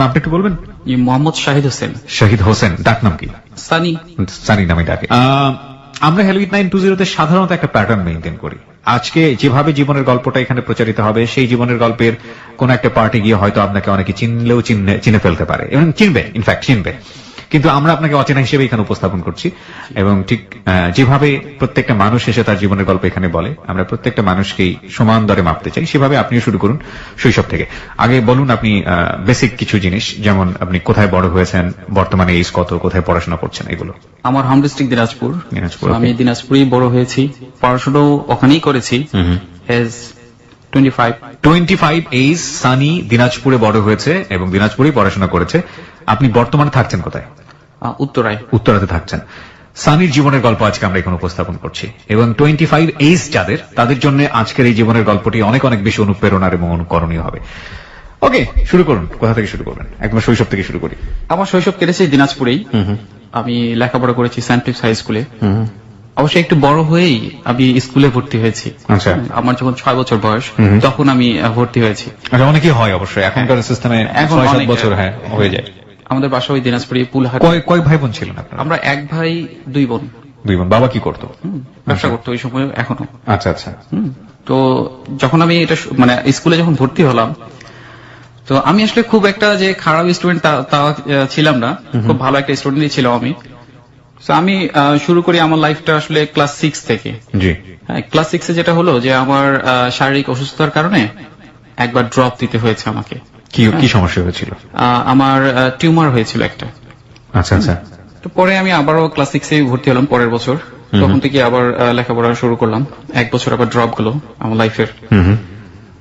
আপনি একটু বলবেন? মোহাম্মদ শাহিদ হোসেন। শাহিদ হোসেন, ডাক নাম কি? সানি। সানি নামে ডাকে। আমরা হ্যালো উইথ 920 সাধারণত একটা প্যাটার্ন মেইনটেইন করি। আজকে যেভাবে জীবনের গল্পটা এখানে প্রচারিত হবে, সেই জীবনের গল্পের কোন একটা পার্টি গিয়ে হয়তো আপনাকে অনেকে চিনলেও চিনে ফেলতে পারে এবং চিনবে, ইনফ্যাক্ট চিনবে, কিন্তু আমরা আপনাকে অচেনা হিসেবে এখানে উপস্থাপন করছি। এবং ঠিক যেভাবে প্রত্যেকটা মানুষ এসে তার জীবনের গল্প এখানে বলে, আমরা প্রত্যেকটা মানুষকেই সমান দরে মাপতে চাই। সেভাবে আপনিও শুরু করুন শৈশব থেকে। আগে বলুন আপনি বেসিক কিছু জিনিস, যেমন আপনি কোথায় বড় হয়েছেন, বর্তমানে এজ কত, কোথায় পড়াশোনা করছেন, এগুলো। আমার হোম ডিস্ট্রিক্ট দিনাজপুর। আমি okay. দিনাজপুরেই বড় হয়েছি, পড়াশোনাও ওখানেই করেছি। এজ 25 এজ সানি দিনাজপুরে বড় হয়েছে এবং দিনাজপুরেই পড়াশোনা করেছে। আপনি বর্তমানে থাকছেন কোথায়? উত্তরায়। উত্তরাতে থাকছেন। সানির জীবনের গল্প আজকে আমরা এখানে উপস্থাপন করছি এবং 25 এজ যাদের, তাদের জন্য আজকের এই জীবনের গল্পটি অনেক অনেক বেশি অনুপ্রেরণার এবং অনুকরণীয় হবে। ওকে, শুরু করুন। কোথা থেকে শুরু করবেন? একদম শৈশব থেকে শুরু করি। আমার শৈশব কেটেছে দিনাজপুরেই। আমি লেখাপড়া করেছি সেন্ট ফিলিপস হাই স্কুলে। অবশ্যই একটু বড় হয়েই আমি স্কুলে ভর্তি হয়েছি। আচ্ছা। আমার যখন 6 বছর বয়স তখন আমি ভর্তি হয়েছি। আচ্ছা, অনেকেই হয় অবশ্যই এখনকার সিস্টেমে, এখন 6-7 বছর হয়ে যায়। আমাদের বাসা ওই দিনাজপুরে পুলহাট। কয় ভাই বোন ছিলেন আপনারা? আমরা 1 ভাই 2 বোন। 2 বোন। বাবা কি করতো? ব্যবসা করতো ওই সময়, এখনো। আচ্ছা আচ্ছা। তো যখন আমি এটা মানে স্কুলে যখন ভর্তি হলাম, তো আমি আসলে খুব একটা যে খারাপ স্টুডেন্ট তা ছিলাম না, খুব ভালো একটা স্টুডেন্টই ছিলাম আমি। তো আমি শুরু করি আমার লাইফটা আসলে ক্লাস 6 থেকে। জি। ক্লাস 6 এ যেটা হলো যে আমার শারীরিক অসুস্থতার কারণে একবার ড্রপ দিতে হয়েছে আমাকে। কি সমস্যা হয়েছিল? আমার টিউমার হয়েছিল একটা। আচ্ছা আচ্ছা। তো পরে আমি আবারও ক্লাস 6 এ ভর্তি হলাম পরের বছর। তখন থেকে আবার লেখাপড়া শুরু করলাম। 1 বছর আবার ড্রপ গেল আমার লাইফের।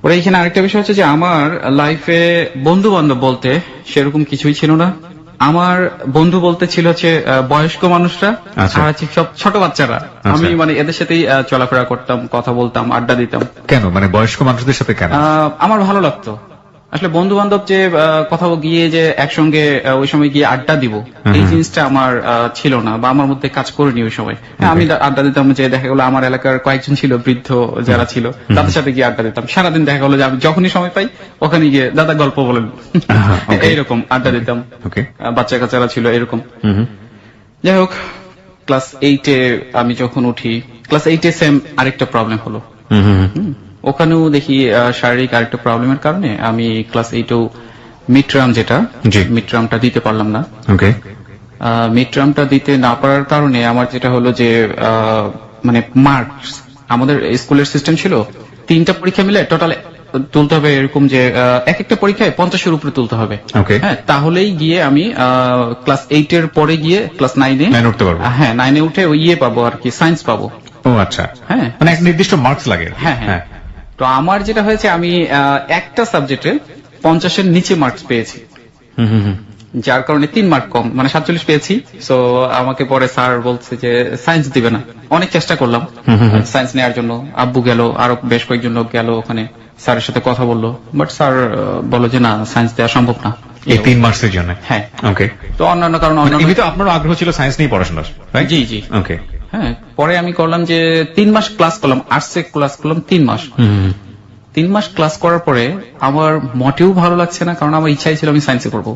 পরে এখানে আরেকটা বিষয় হচ্ছে যে আমার লাইফে বন্ধু বান্ধব বলতে সেরকম কিছুই ছিল না। আমার বন্ধু বলতে ছিল হচ্ছে বয়স্ক মানুষরা, আর হচ্ছে সব ছোট বাচ্চারা। আমি মানে এদের সাথেই চলাফেরা করতাম, কথা বলতাম, আড্ডা দিতাম। কেন, মানে বয়স্ক মানুষদের সাথে কেন? আমার ভালো লাগতো আসলে বন্ধু বান্ধব যে কোথাও গিয়ে যে একসঙ্গে ওই সময় গিয়ে আড্ডা দিব, এই জিনিসটা আমার ছিল না বা আমার মধ্যে কাজ করেনি ওই সময়। আমি আড্ডা দিতাম, যে দেখা গেলো আমার এলাকার কয়েকজন ছিল বৃদ্ধ যারা ছিল, তাদের সাথে গিয়ে আড্ডা দিতাম সারাদিন। দেখা গেলো যে আমি যখনই সময় পাই ওখানে গিয়ে দাদা গল্প বলেন, এইরকম আড্ডা দিতাম। বাচ্চা কাচ্চারা ছিল এরকম। যাই হোক, ক্লাস 8 এ আমি যখন উঠি, ক্লাস 8 এ সেম আরেকটা প্রবলেম হলো। ওখানেও দেখি শারীরিক আরেকটা প্রবলেমের কারণে আমি ক্লাস 8 মিড টার্ম, যেটা মিড টার্মটা দিতে পারলাম না। মিড টার্মটা দিতে না পারার কারণে আমার যেটা হলো যে মানে মার্কস, আমাদের স্কুলের সিস্টেম ছিল 3টা পরীক্ষা মিলে টোটাল তুলতে হবে এরকম, যে এক একটা পরীক্ষায় 50-এর উপরে তুলতে হবে। হ্যাঁ, তাহলেই গিয়ে আমি ক্লাস 8 এর পরে গিয়ে ক্লাস 9 এ উঠতে পারবো। হ্যাঁ, 9 এ উঠে ওই পাবো আর কি, সায়েন্স পাবো। ও আচ্ছা। হ্যাঁ, মানে এক নির্দিষ্ট মার্কস লাগে। হ্যাঁ হ্যাঁ। তো আমার যেটা হয়েছে, আমি একটা সাবজেক্টে 50-এর নিচে মার্কস পেয়েছি, যার কারণে 3 মার্ক কম, মানে 47 পেয়েছি। সো আমাকে পরে স্যার বলছে যে সায়েন্স দিবে না। অনেক চেষ্টা করলাম সায়েন্স নেওয়ার জন্য, আব্বু গেল, আরো বেশ কয়েকজন লোক গেল ওখানে, স্যারের সাথে কথা বললো, বাট স্যার বলল যে না, সায়েন্স দেওয়া সম্ভব না এই 3 মার্কসের জন্য। হ্যাঁ, ওকে। তো অন্যান্য কারণ, এমনিতে আপনার আগ্রহ ছিল সায়েন্স নিয়ে পড়াশোনা? জি জি। ওকে। হ্যাঁ, পরে আমি করলাম যে 3 মাস ক্লাস করলাম, আর্টসে ক্লাস করলাম 3 মাস। 3 মাস ক্লাস করার পরে আমার মোটেও ভালো লাগছে না, কারণ আমার ইচ্ছাই ছিল আমি সায়েন্সে করবো।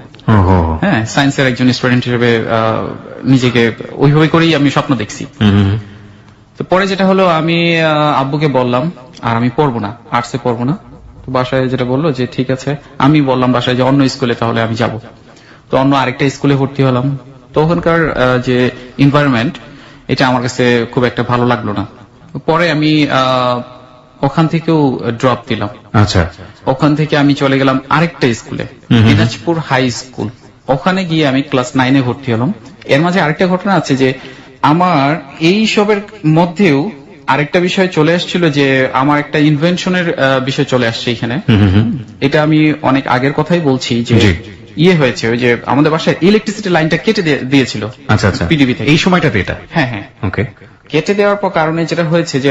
হ্যাঁ, সায়েন্সের একজন স্টুডেন্ট হিসেবে নিজেকে ওইভাবে করেই আমি স্বপ্ন দেখছি। তো পরে যেটা হলো, আমি আব্বুকে বললাম আর আমি পড়বো না, আর্টসে পড়বো না। তো বাসায় যেটা বললো যে ঠিক আছে। আমি বললাম বাসায় যে অন্য স্কুলে তাহলে আমি যাব। তো অন্য আরেকটা স্কুলে ভর্তি হলাম। তো ওখানকার যে এনভায়রনমেন্ট, এটা আমার কাছে খুব একটা ভালো লাগলো না। পরে আমি ওখান থেকেও ড্রপ দিলাম। আচ্ছা। ওখান থেকে আমি চলে গেলাম আরেকটা স্কুলে, দিনাজপুর হাই স্কুল। ওখানে গিয়ে আমি ক্লাস 9 এ ভর্তি হলাম। এর মাঝে আরেকটা ঘটনা আছে যে আমার এই সবের মধ্যেও আরেকটা বিষয় চলে আসছিল, যে আমার একটা ইনভেনশনের বিষয় চলে আসছে এখানে। এটা আমি অনেক আগের কথাই বলছি, যে হয়েছে ওই যে আমাদের বাসায় ইলেকট্রিসিটি লাইনটা কেটে দিয়েছিল। আচ্ছা আচ্ছা। পিডিবি থেকে এই সময়টাতে এটা? হ্যাঁ হ্যাঁ। ওকে। কেটে দেওয়ার পর কারণে যেটা হয়েছে যে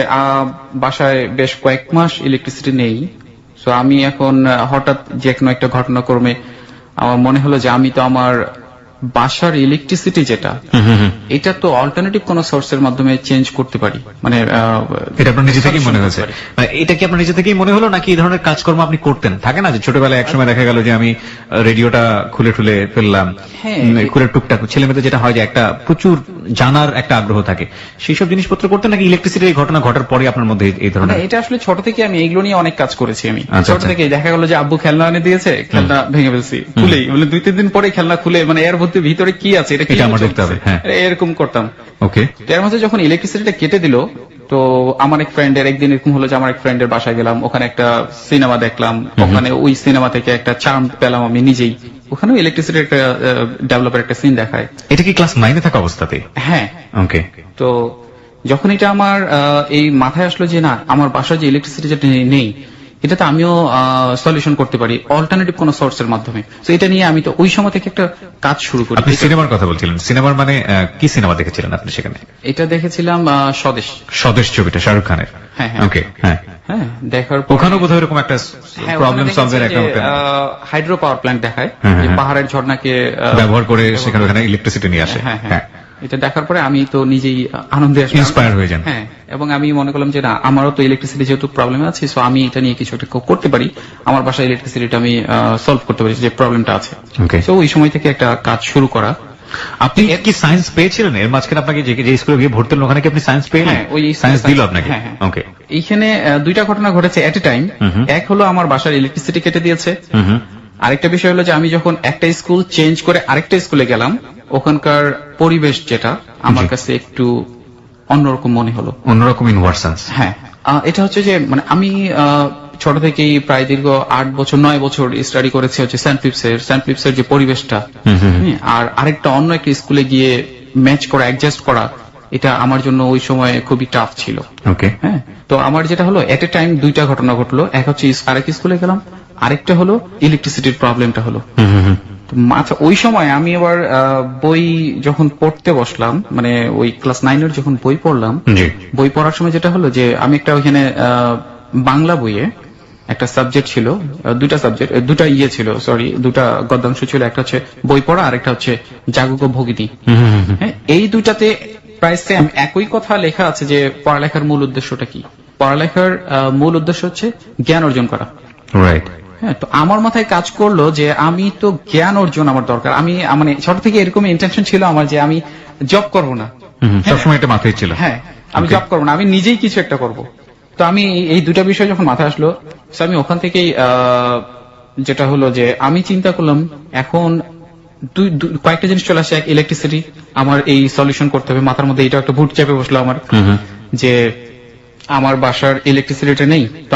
বাসায় বেশ কয়েক মাস ইলেকট্রিসিটি নেই। সো আমি এখন হঠাৎ যে কোনো একটা ঘটনাক্রমে আমার মনে হলো যে আমি তো আমার বাসার ইলেকট্রিসিটি যেটা এটা তো অল্টারনেটিভ কোন সোর্সের মাধ্যমে চেঞ্জ করতে পারি, মানে এটা আপনার নিজে থেকেই মনে হয়েছে? করতে পারি। মানে এটা কি আপনার নিজে থেকেই মনে হলো নাকি এই ধরনের কাজকর্ম আপনি করতেন? থাকে না যে ছোটবেলায় একসময় দেখা গেল যে আমি রেডিওটা খুলে ঠুলে ফেললাম, হ্যাঁ। খুলে টুকটাক ছেলে মেয়েদের যেটা হয় যে একটা প্রচুর জানার একটা আগ্রহ থাকে, সেই সব জিনিসপত্র করতেন নাকি ইলেকট্রিসিটির এই ঘটনা ঘটার পরে আপনার মধ্যে এই না, ধরনের? এটা আসলে ছোট থেকে আমি এইগুলো নিয়ে অনেক কাজ করেছি। আমি আচ্ছা, ছোট আচ্ছা। থেকে দেখা গেল যে আব্বু খেলনা এনে দিয়েছে, খেলনা ভেঙে ফেলছি, খুলেই মানে 2-3 দিন পরে খেলনা খুলে মানে এর মধ্যে ভিতরে কি আছে এটা এটা আমার দেখতে হবে, হ্যাঁ। এরকম করতাম। ওকে। তো এর মধ্যে যখন ইলেকট্রিসিটিটা কেটে দিল, তো আমার এক ফ্রেন্ডের একদিন এরকম হলো যে আমার এক ফ্রেন্ডের বাসায় গেলাম, ওখানে একটা সিনেমা দেখলাম, ওখানে ওই সিনেমা থেকে একটা চার্ম পেলাম আমি নিজেই। ওখানেও ইলেকট্রিসিটির একটা ডেভেলপের একটা সিন দেখায়। এটা কি ক্লাস 9-এ থাকা অবস্থাতে? হ্যাঁ। ওকে। তো যখন এটা আমার এই মাথায় আসলো যে না, আমার বাসায় যে ইলেকট্রিসিটি যেটা নেই, এটাতে আমিও সলিউশন করতে পারি অল্টারনেটিভ কোন সোর্সের মাধ্যমে। তো এটা নিয়ে আমি তো ওই সময় থেকে একটা কাজ শুরু করি। আপনি সিনেমার কথা বলছিলেন, সিনেমার মানে কি সিনেমা দেখেছিলেন আপনি সেখানে? এটা দেখেছিলাম স্বদেশ। স্বদেশ ছবিটা শাহরুখ খানের? হ্যাঁ, হ্যাঁ। ওকে, হ্যাঁ। হ্যাঁ, দেখার পর ওখানেও বোধহয় এরকম একটা প্রবলেম সলভের একটা হাইড্রো পাওয়ার প্ল্যান্ট দেখায়, হ্যাঁ, যে হ্যাঁ। পাহাড়ের ঝর্ণাকে ব্যবহার করে সেখানে ওখানে ইলেকট্রিসিটি নিয়ে আসে। হ্যাঁ, হ্যাঁ। হ্যাঁ। এটা দেখার পরে আমি তো নিজেই আনন্দে আসলাম, ইন্সপায়ার হয়ে যান। হ্যাঁ। এবং আমি মনে করলাম যে না, আমারও তো ইলেকট্রিসিটি যেহেতু প্রবলেম আছে, সো আমি এটা নিয়ে কিছু একটা করতে পারি, আমার বাসায় ইলেকট্রিসিটিটা আমি সলভ করতে পারি যে প্রবলেমটা আছে। ওকে। তো ওই সময় থেকে একটা কাজ শুরু করা। আপনি কি সায়েন্স পেয়েছিলেন এর মাঝখানে? আপনাকে যে স্কুলে গিয়ে ভর্তি হলেন ওখানে কি আপনি সায়েন্স পেলেন? হ্যাঁ, ওই সায়েন্স দিল আপনাকে? হ্যাঁ, হ্যাঁ। ওকে। এইখানে দুইটা ঘটনা ঘটেছে এট এ টাইম। এক হলো আমার বাসার ইলেকট্রিসিটি কেটে দিয়েছে, আরেকটা বিষয় হলো যে আমি যখন একটা স্কুল চেঞ্জ করে আরেকটা স্কুলে গেলাম, ওখানকার পরিবেশ যেটা আমার কাছে একটু অন্যরকম মনে হলো। অন্যরকম ইন হোয়াট সেন্স? হ্যাঁ, এটা হচ্ছে যে মানে আমি ছোট থেকেই প্রায় দীর্ঘ 8-9 বছর স্টাডি করেছি হচ্ছে সেন্ট ফিলিপসের যে পরিবেশটা, আর আরেকটা অন্য একটা স্কুলে গিয়ে ম্যাচ করা, অ্যাডজাস্ট করা, এটা আমার জন্য ওই সময় খুবই টাফ ছিল। ওকে। হ্যাঁ, তো আমার যেটা হলো এট এ টাইম দুইটা ঘটনা ঘটলো। এক হচ্ছে আরেক স্কুলে গেলাম, আরেকটা হলো ইলেকট্রিসিটির প্রবলেমটা হলো। তো ওই সময় আমি আবার বই যখন পড়তে বসলাম, মানে ওই ক্লাস 9-এর যখন বই পড়লাম, জি। বই পড়ার সময় যেটা হলো যে আমি একটা ওইখানে বাংলা বইয়ে একটা সাবজেক্ট ছিল, দুটা ইয়ে ছিল, সরি, দুটা গদ্যাংশ ছিল। একটা হচ্ছে বই পড়া, আর একটা হচ্ছে জাগক ভগিনী। হ্যাঁ, এই দুটাতে প্রায় সেম একই কথা লেখা আছে যে পড়ালেখার মূল উদ্দেশ্যটা কি। পড়ালেখার মূল উদ্দেশ্য হচ্ছে জ্ঞান অর্জন করা। রাইট। হ্যাঁ, তো আমার মাথায় কাজ করলো যে আমি তো জ্ঞান অর্জন আমার দরকার। আমি মানে ছোট থেকে এরকম ইন্টেনশন ছিল আমার যে আমি জব করব না, সবসময় এটা মাথায় ছিল। হ্যাঁ, আমি জব করবো না, আমি নিজেই কিছু একটা করব। তো আমি এই দুটা বিষয় যখন মাথায় আসলো, তো আমি ওখান থেকেই যেটা হলো যে আমি চিন্তা করলাম এখন কয়েকটা জিনিস চলে আসে। এক, ইলেকট্রিসিটি, আমার এই সলিউশন করতে হবে। মাথার মধ্যে এটা একটা ভূত চেপে বসলো আমার, যে আমার বাসার ইলেকট্রিসিটিটা নেই। তো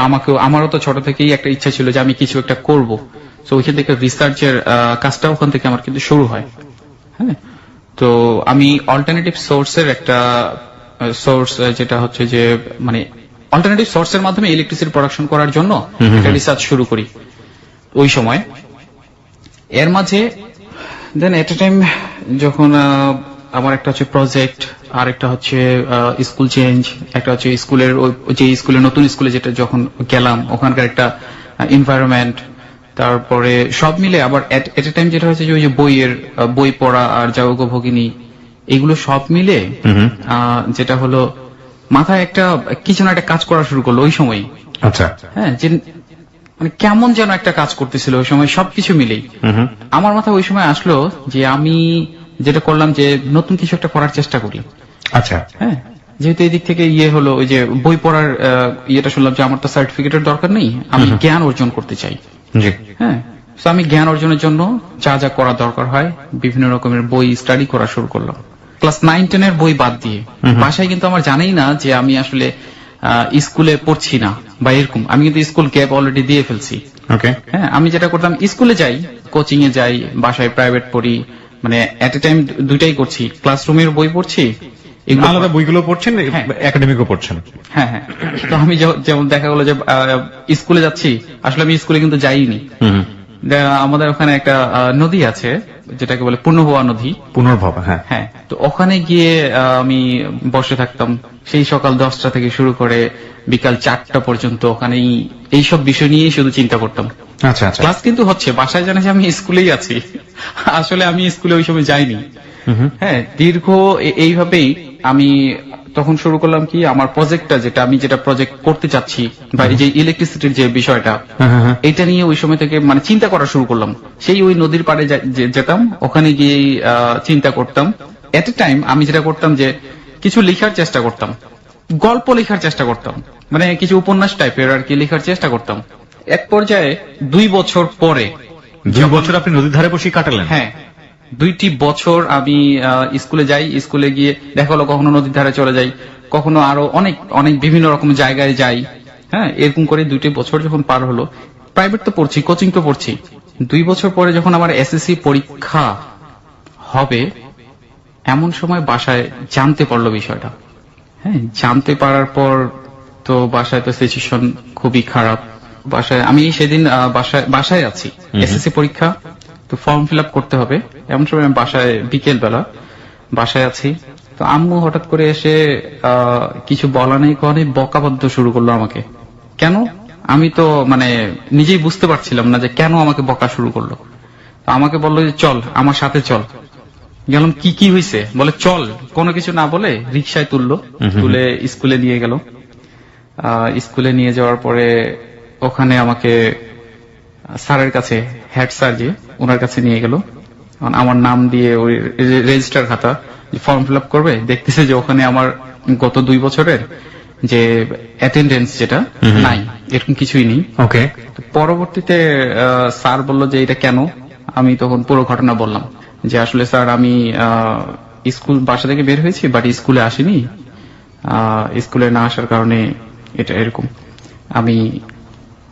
আমারও তো ছোট থেকেই একটা ইচ্ছা ছিল যে আমি কিছু একটা করব। তো ওইখান থেকে রিসার্চের কাজটা ওখান থেকে আমার কিন্তু শুরু হয়। হ্যাঁ, তো আমি অল্টারনেটিভ সোর্সের একটা সোর্স, যেটা হচ্ছে যে মানে অল্টারনেটিভ সোর্সের মাধ্যমে ইলেকট্রিসিটি প্রোডাকশন করার জন্য একটা রিসার্চ শুরু করি ওই সময়। এর মাঝে দেন এট এ টাইম যখন আমার একটা হচ্ছে প্রজেক্ট, আর একটা হচ্ছে স্কুল চেঞ্জ, একটা হচ্ছে স্কুলের যে স্কুলে নতুন স্কুলে যেটা যখন গেলাম ওখানকার একটা এনভায়রনমেন্ট, তারপরে সব মিলে আবার এট এ টাইম যেটা হচ্ছে যে ওই যে বই পড়া আর জাগক ভগিনী, এগুলো সব মিলে যেটা হলো মাথায় একটা কিছু না একটা কাজ করা শুরু করলো ওই সময়। আচ্ছা। হ্যাঁ, যে মানে কেমন যেন একটা কাজ করতেছিল ওই সময় সবকিছু মিলেই। আমার মাথায় ওই সময় আসলো যে আমি যেটা করলাম যে নতুন কিছু একটা করার চেষ্টা করি। আচ্ছা। হ্যাঁ, যেহেতু এই দিক থেকে ইয়ে হলো ওই যে বই পড়ার ইয়েটা শুনলাম যে আমার তো সার্টিফিকেটের দরকার নেই, আমি জ্ঞান অর্জন করতে চাই। জি। হ্যাঁ, তো আমি জ্ঞান অর্জনের জন্য যা যা করা দরকার হয় বিভিন্ন রকমের বই স্টাডি করা শুরু করলাম। ক্লাস 9-10 বই বাদ দিয়ে। বাসায় কিন্তু আমার জানাই না যে আমি আসলে স্কুলে পড়ছি না বা এরকম। আমি কিন্তু স্কুল গ্যাপ অলরেডি দিয়ে ফেলছি। ওকে। হ্যাঁ, আমি যেটা করতাম স্কুলে যাই, কোচিং এ যাই, বাসায় প্রাইভেট পড়ি, মানে এট এ টাইম দুইটাই করছি। ক্লাসরুমের বই পড়ছি, এগুলো আলাদা বইগুলো পড়ছেন, একাডেমিকও পড়ছেন। হ্যাঁ, হ্যাঁ। তো আমি যেমন দেখা গেলো যে স্কুলে যাচ্ছি, আসলে আমি স্কুলে কিন্তু যাইনি। আমাদের ওখানে একটা নদী আছে যেটাকে বলে পূর্ণভবা নদী। পুনর্ভবা, হ্যাঁ। হ্যাঁ, তো ওখানে গিয়ে আমি বসে থাকতাম সেই সকাল 10টা থেকে শুরু করে বিকাল 4টা পর্যন্ত। ওখানেই এইসব বিষয় নিয়েই শুধু চিন্তা করতাম। আচ্ছা, আচ্ছা। ক্লাস কিন্তু হচ্ছে, বাসায় জানে যে আমি স্কুলেই আছি, আসলে আমি স্কুলে ওই সময় যাইনি। হ্যাঁ, দীর্ঘ এইভাবেই আমি তখন শুরু করলাম কি, আমার প্রজেক্টটা যেটা প্রজেক্ট করতে চাচ্ছি, বা এই যে ইলেকট্রিসিটির যে বিষয়টা, এটা নিয়ে ওই সময় থেকে মানে চিন্তা করা শুরু করলাম। সেই ওই নদীর পাড়ে যেতাম, ওখানে গিয়ে চিন্তা করতাম। এট এ টাইম আমি যেটা করতাম যে কিছু লেখার চেষ্টা করতাম, গল্প লেখার চেষ্টা করতাম, মানে কিছু উপন্যাস টাইপের আর কি লেখার চেষ্টা করতাম। এক পর্যায়ে 2 বছর পরে, 2 বছর আপনি নদীর ধারে বসে কাটালেন? হ্যাঁ, 2টি বছর আমি স্কুলে যাই, স্কুলে গিয়ে দেখা হলো কখনো নদীর ধারে চলে যাই, কখনো আরো অনেক অনেক বিভিন্ন রকম জায়গায় যাই। হ্যাঁ, এরকম করে 2টি বছর যখন পার হলো, প্রাইভেট তো পড়ছি, কোচিং তো পড়ছি, 2 বছর পরে যখন আমার এসএসসি পরীক্ষা হবে, এমন সময় বাসায় জানতে পারলো বিষয়টা। হ্যাঁ, জানতে পারার পর তো বাসায় তো সিচুয়েশন খুবই খারাপ। বাসায় আমি সেদিন বাসায় আছি, এসএসসি পরীক্ষা, তো ফর্ম ফিল আপ করতে হবে। এমন সময় আমি বাসায়, বিকেল বেলা বাসায় আছি, তো আম্মু হঠাৎ করে এসে কিছু বলা নেই কখনই বকাবদ্ধ শুরু করলো আমাকে। কেন আমি তো মানে নিজেই বুঝতে পারছিলাম না যে কেন আমাকে বকা শুরু করলো। তো আমাকে বললো যে চল আমার সাথে চল। গেলাম, কি কি হয়েছে, বলে চল। কোনো কিছু না বলে রিক্সায় তুললো, তুলে স্কুলে নিয়ে গেল। স্কুলে নিয়ে যাওয়ার পরে ওখানে আমাকে স্যারের কাছে, হেড স্যার যে, ওনার কাছে নিয়ে গেল। আমার নাম দিয়ে ওই রেজিস্টার খাতা ফর্ম ফিল আপ করবে, দেখতেছে যে ওখানে আমার গত 2 বছরের যে অ্যাটেন্ডেন্স যেটা নাই, এরকম কিছুই নেই। ওকে। পরবর্তীতে স্যার বলল যে এটা কেন। আমি তখন পুরো ঘটনা বললাম যে আসলে স্যার আমি স্কুল বাসা থেকে বের হয়েছি, বাট স্কুলে আসিনি, স্কুলে না আসার কারণে এটা এরকম। আমি